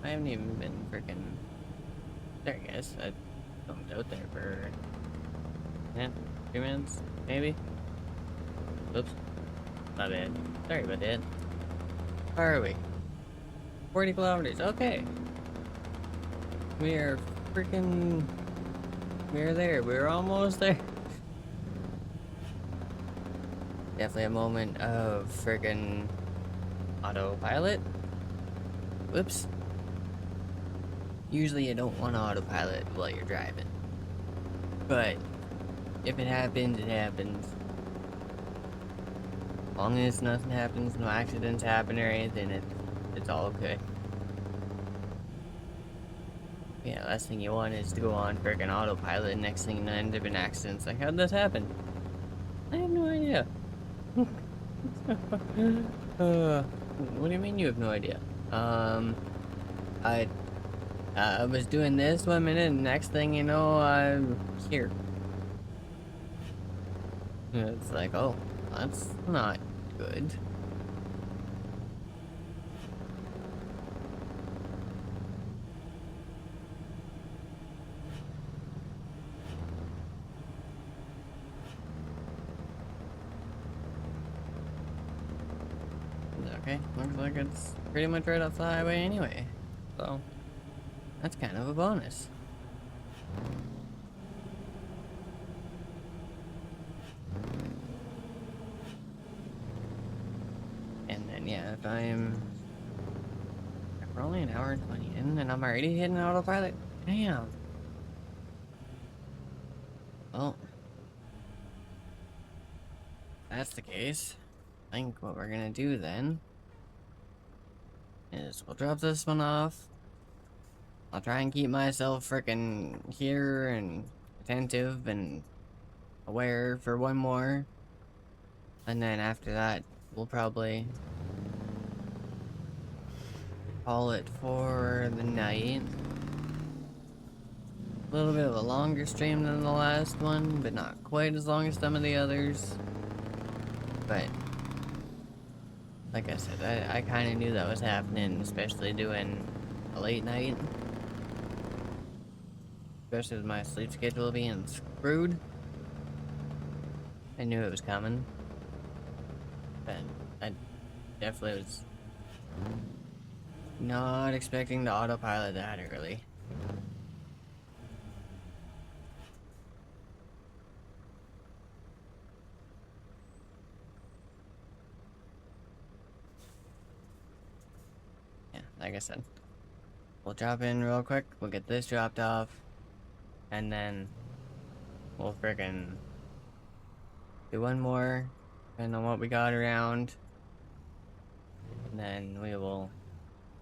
I haven't even been freaking. There he is. I jumped out there for 2 minutes, maybe? Oops. My bad. Sorry about that. Where are we? 40 kilometers. Okay. We are freaking. We're there. We're almost there. Definitely a moment of freaking autopilot. Whoops. Usually you don't want to autopilot while you're driving. But if it happens, it happens. As long as nothing happens, no accidents happen or anything, it's all okay. Yeah, last thing you want is to go on freaking autopilot and next thing you know end up in accidents. Like, how'd this happen? I have no idea. What do you mean you have no idea? I was doing this 1 minute and next thing you know, I'm here. It's like, oh, that's not good. Okay, looks like it's pretty much right off the highway anyway. So, that's kind of a bonus. And then, yeah, if we're only an hour and 20 in and I'm already hitting autopilot, damn. Well, if that's the case. I think what we're gonna do then is we'll drop this one off. I'll try and keep myself frickin' here and attentive and aware for one more. And then after that, we'll probably call it for the night. A little bit of a longer stream than the last one, but not quite as long as some of the others. But like I said, I kind of knew that was happening, especially doing a late night. Especially with my sleep schedule being screwed. I knew it was coming. But I definitely was not expecting the autopilot that early. Yeah, like I said. We'll drop in real quick, we'll get this dropped off, and then we'll frickin' do one more, depending on what we got around, and then we will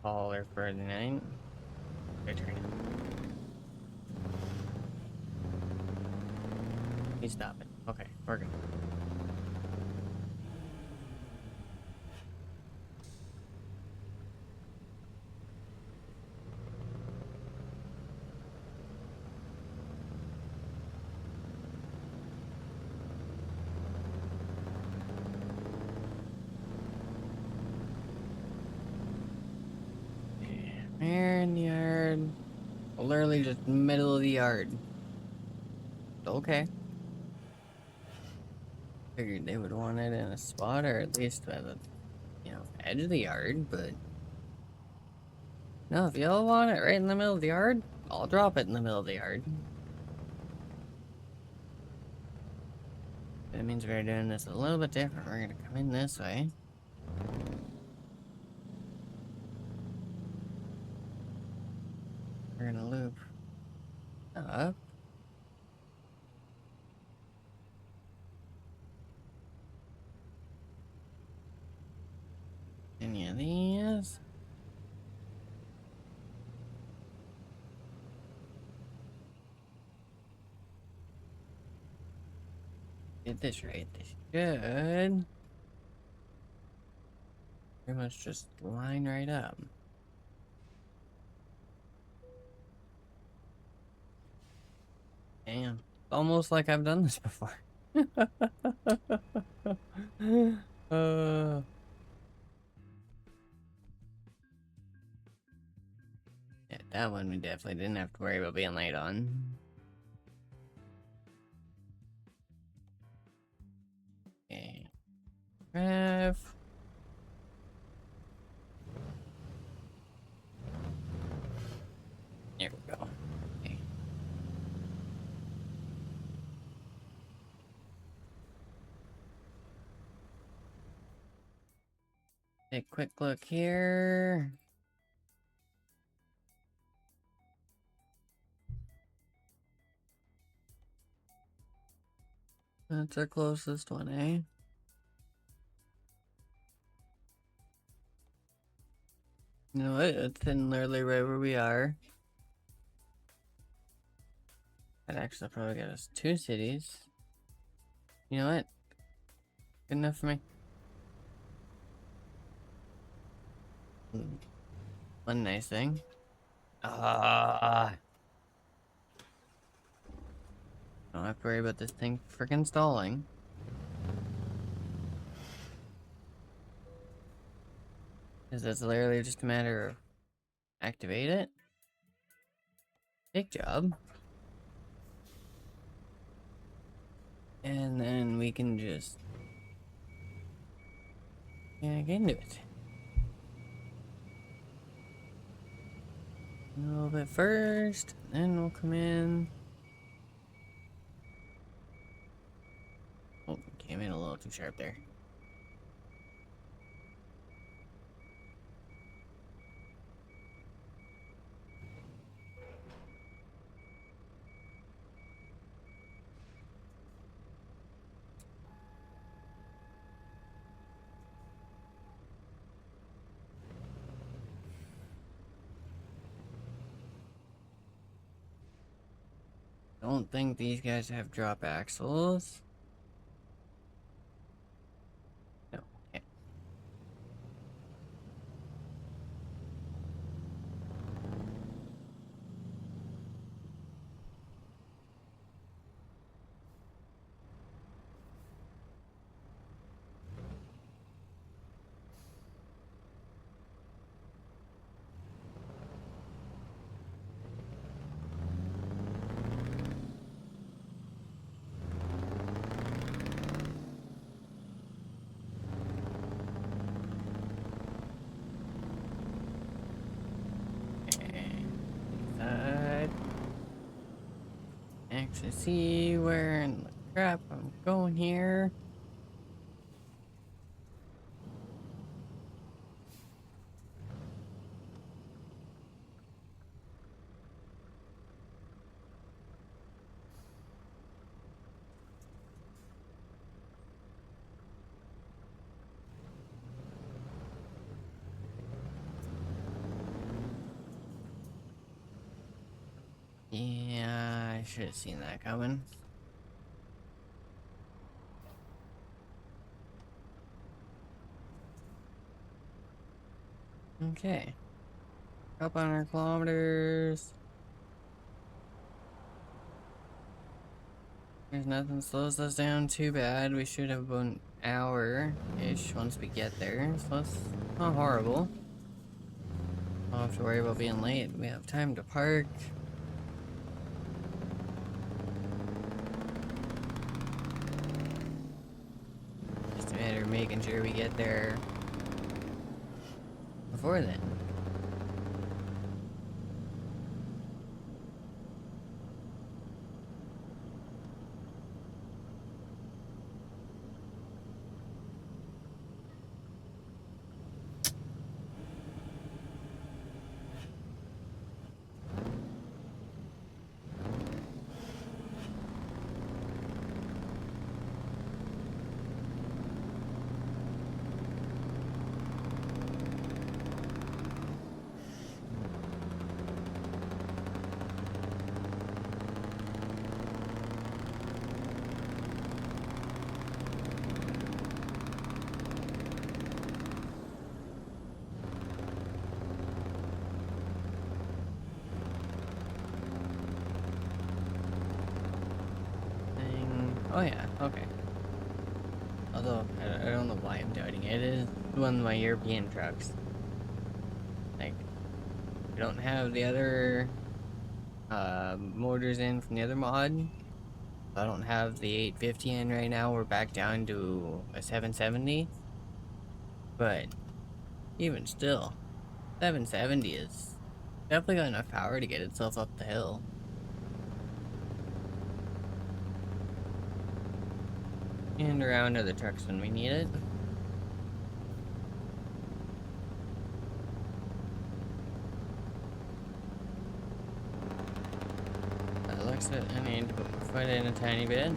call her for the night. Return. He's stopping. Okay, we're good. Here in the yard. Literally just middle of the yard. Okay. Figured they would want it in a spot, or at least by the, edge of the yard, but no, if y'all want it right in the middle of the yard, I'll drop it in the middle of the yard. That means we're doing this a little bit different. We're gonna come in this way. We're gonna loop up. Any of these. Get this right. This should pretty much just line right up. Damn. Almost like I've done this before. Yeah, that one we definitely didn't have to worry about being late on. Okay. Rev. There we go. Okay. Take a quick look here. That's our closest one, eh? You know what? It's in literally right where we are. That actually probably got us 2 cities. You know what? Good enough for me. One nice thing. Don't have to worry about this thing freaking stalling. Because it's literally just a matter of activate it. Big job. And then we can just get into it. A little bit first, then we'll come in. Oh, came in a little too sharp there. Don't think these guys have drop axles. No. Okay. Side. Actually see where in the crap I'm going here. Yeah, I should have seen that coming. Okay. Up on our kilometers. There's nothing slows us down too bad. We should have about an hour-ish once we get there, so it's not horrible. don't have to worry about being late. We have time to park. Just a matter of making sure we get there before then. Oh yeah, okay. Although, I don't know why I'm doubting it. It is one of my European trucks. Like, we don't have the other motors in from the other mod. I don't have the 850 in right now. We're back down to a 770. But even still, 770 is definitely got enough power to get itself up the hill. And around other trucks when we need it. That looks like I need to put my foot in a tiny bit.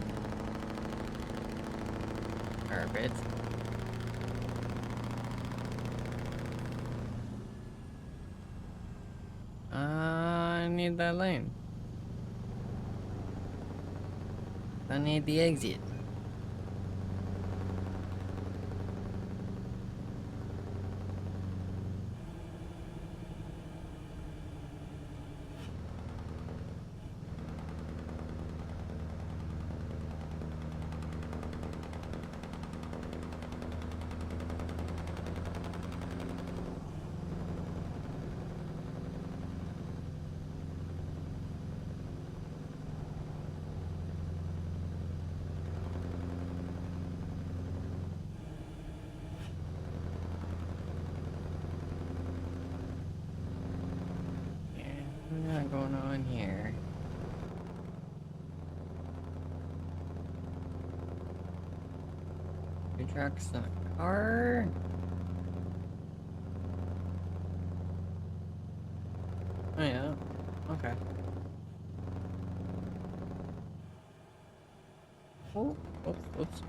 Or a bit. I need that lane. I need the exit. What's got going on here? Two trucks and a car? Oh yeah, okay. Oh, oops, oops.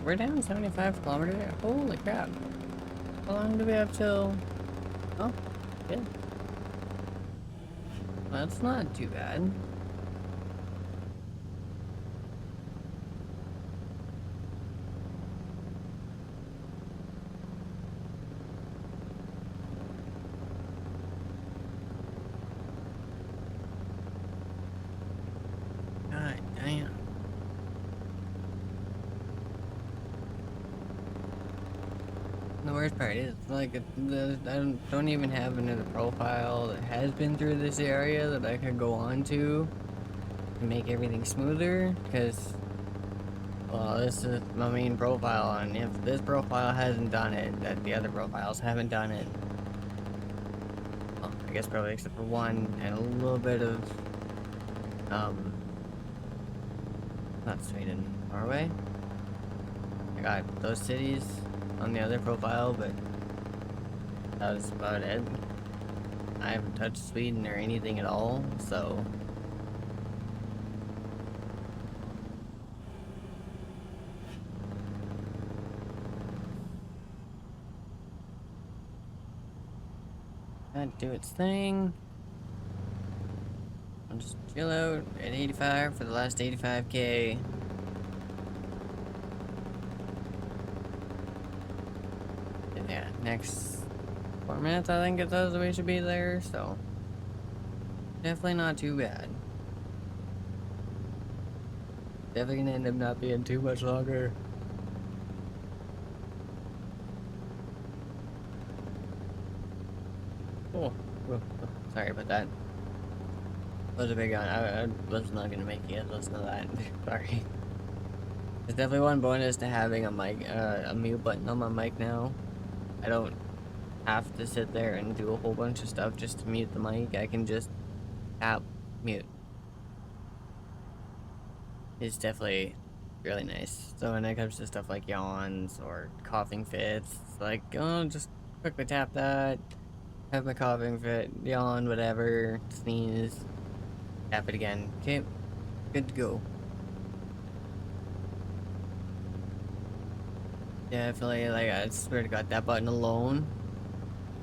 We're down 75 kilometers. Holy crap. How long do we have till... Oh, good. Well, that's not too bad. God damn. The worst part is, like, I don't even have another profile that has been through this area that I could go on to make everything smoother, because, well, this is my main profile, and if this profile hasn't done it, that the other profiles haven't done it. Well, I guess probably except for one, and a little bit of, not Sweden, Norway. I got those cities on the other profile, but that was about it. I haven't touched Sweden or anything at all, so... That do its thing. just chill out at 85 for the last 85k. And yeah, next 4 minutes I think it says we should be there, so definitely not too bad. Definitely gonna end up not being too much longer. Oh, sorry about that. That was a big one. I was not gonna make you listen to that. Sorry. There's definitely one bonus to having a mic, a mute button on my mic now. I don't have to sit there and do a whole bunch of stuff just to mute the mic. I can just tap mute. It's definitely really nice. So when it comes to stuff like yawns or coughing fits, it's like, oh, just quickly tap that, have my coughing fit, yawn, whatever, sneeze, tap it again. Okay, good to go. Definitely, like, I swear to God, that button alone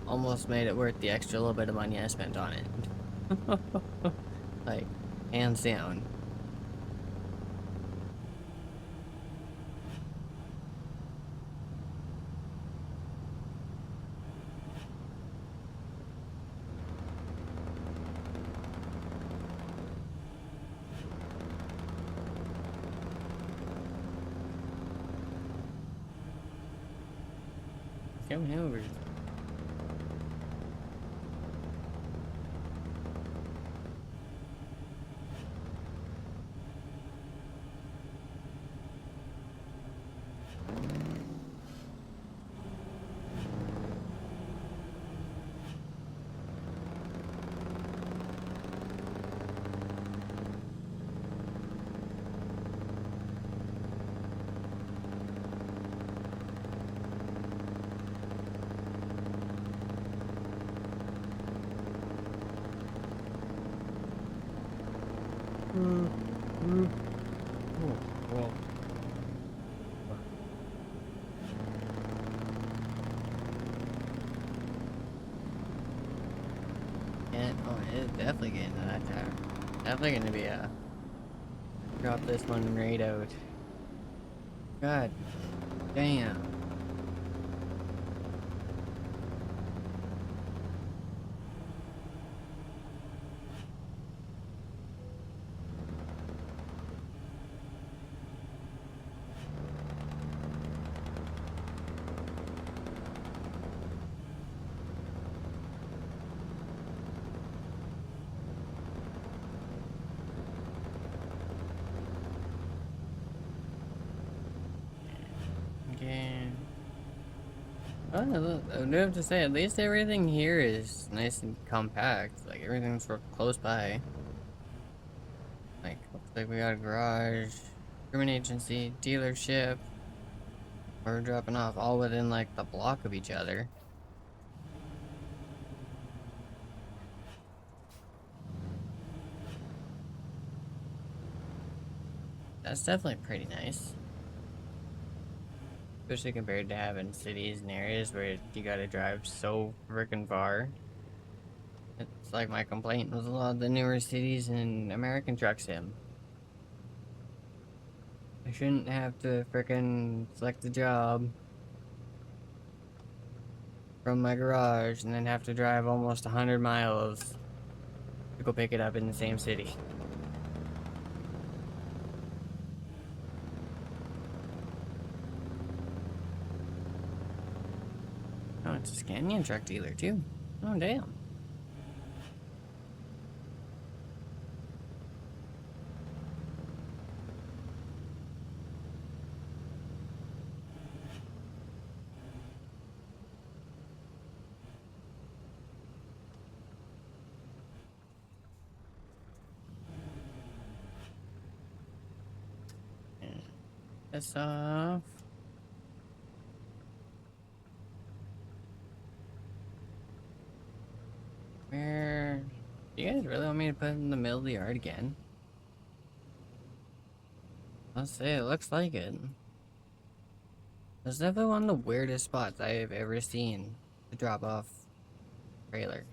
almost made it worth the extra little bit of money I spent on it. Like, hands down. Coming over. Oh, well. Yeah, oh, it's definitely getting to that time. Definitely gonna be a drop this one right out. God damn. Okay. Oh, look, I do have to say, at least everything here is nice and compact. Like, everything's real close by. Like, looks like we got a garage, government agency, dealership. We're dropping off all within, like, the block of each other. That's definitely pretty nice. Especially compared to having cities and areas where you gotta drive so freaking far. It's like my complaint with a lot of the newer cities in American Truck Sim. I shouldn't have to frickin' select a job from my garage and then have to drive almost 100 miles to go pick it up in the same city. Oh, it's a Scania truck dealer too. Oh, damn. That's off. Where? Do you guys really want me to put it in the middle of the yard again? Let's say it looks like it. That's definitely one of the weirdest spots I have ever seen to drop off trailer.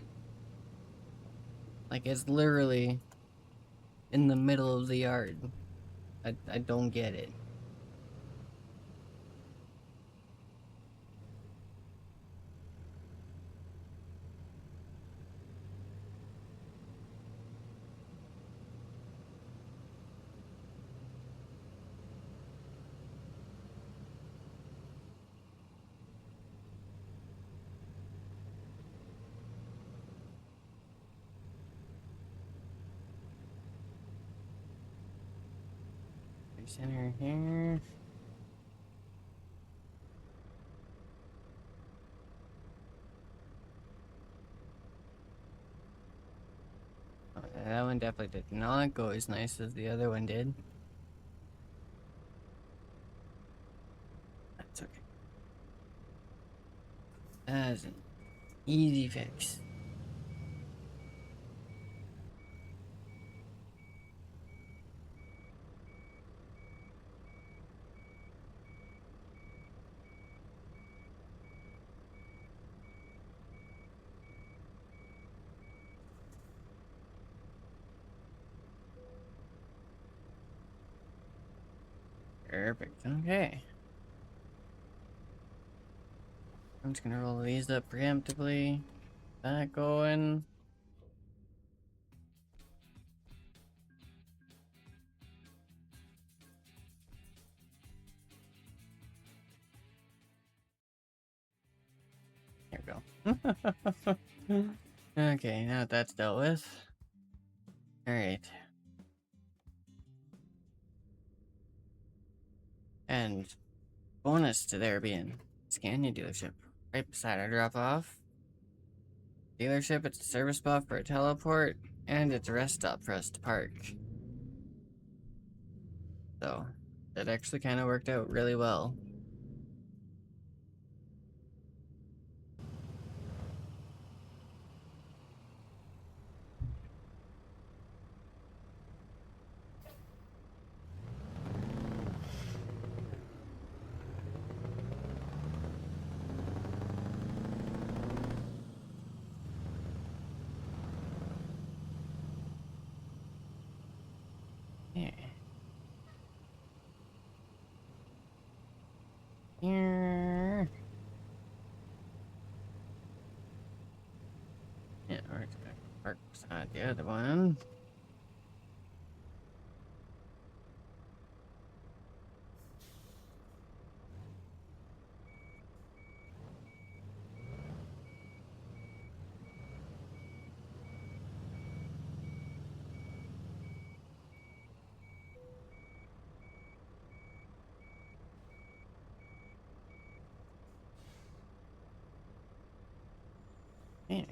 Like, it's literally in the middle of the yard. I don't get it. Center here. That one definitely did not go as nice as the other one did. That's okay. That's an easy fix. Perfect. Okay. I'm just gonna roll these up preemptively. That going. There we go. Okay, now that's dealt with. Alright. And bonus to there being Scania dealership. Right beside our drop off. Dealership, it's a service spot for a teleport, and it's a rest stop for us to park. So, that actually kind of worked out really well. Yeah. Here. Yeah, we're just gonna park beside the other one. Yeah.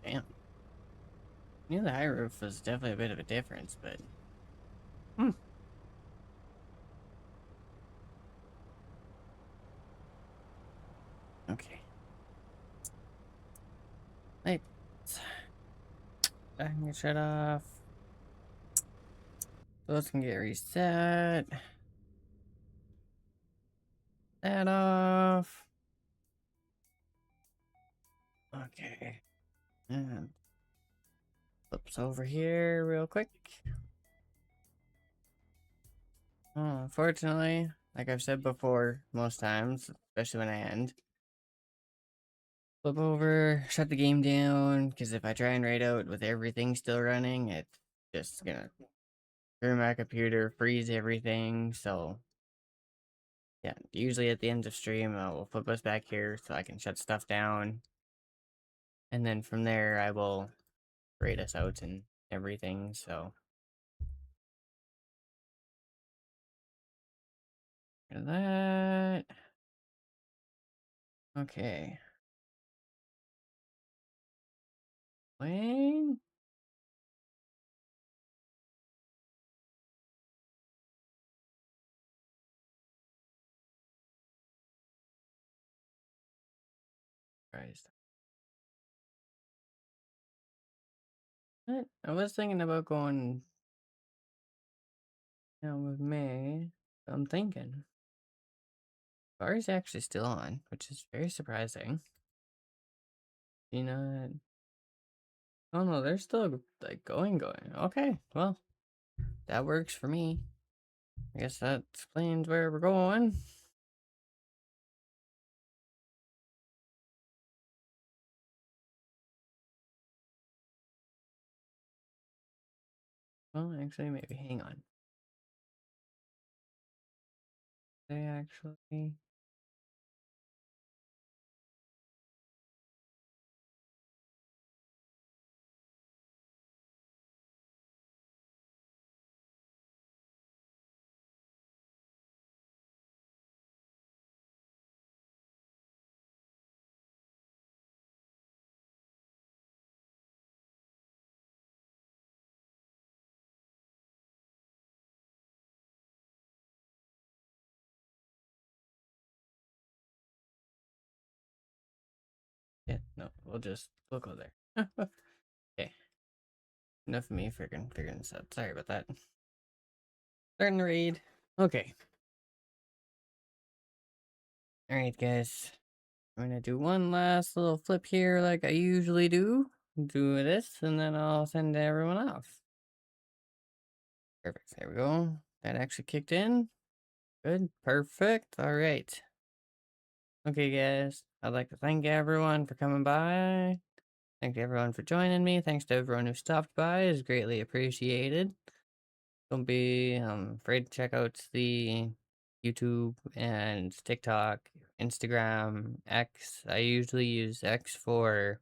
Damn. Knew the high roof was definitely a bit of a difference, but hmm. Okay. Lights. I can get shut off. Those can get reset. That off. Okay. And flips over here real quick. Unfortunately, like I've said before, most times, especially when I end, flip over, shut the game down, because if I try and write out with everything still running, it's just gonna screw my computer, freeze everything. So, yeah, usually at the end of stream, I will flip us back here so I can shut stuff down. And then from there, I will grade us out and everything. So, that. Okay. Wayne? Christ. What? I was thinking about going down with May. I'm thinking. Bar's actually still on, which is very surprising. You know, oh no, they're still like going. Okay, well, that works for me. I guess that explains where we're going. Well, actually, maybe hang on. They actually. Yeah, no, we'll go there. Okay, enough of me freaking figuring this out. Sorry about that. Starting to read. Okay. Alright, guys. I'm gonna do one last little flip here like I usually do. Do this, and then I'll send everyone off. Perfect. There we go. That actually kicked in. Good. Perfect. Alright. Okay, guys. I'd like to thank everyone for coming by. Thank everyone for joining me. Thanks to everyone who stopped by. Is greatly appreciated. Don't be afraid to check out the YouTube and TikTok, Instagram, X. I usually use X for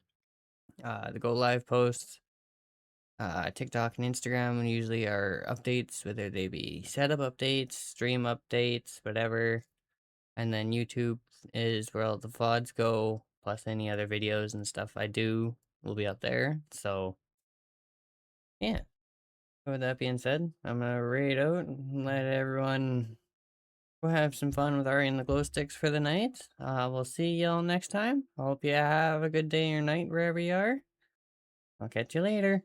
the go live posts. TikTok and Instagram usually are updates, whether they be setup updates, stream updates, whatever. And then YouTube is where all the VODs go, plus any other videos and stuff I do will be up there. So, yeah. With that being said, I'm gonna raid out and let everyone go have some fun with Ari and the glow sticks for the night. We'll see y'all next time. I hope you have a good day or night wherever you are. I'll catch you later.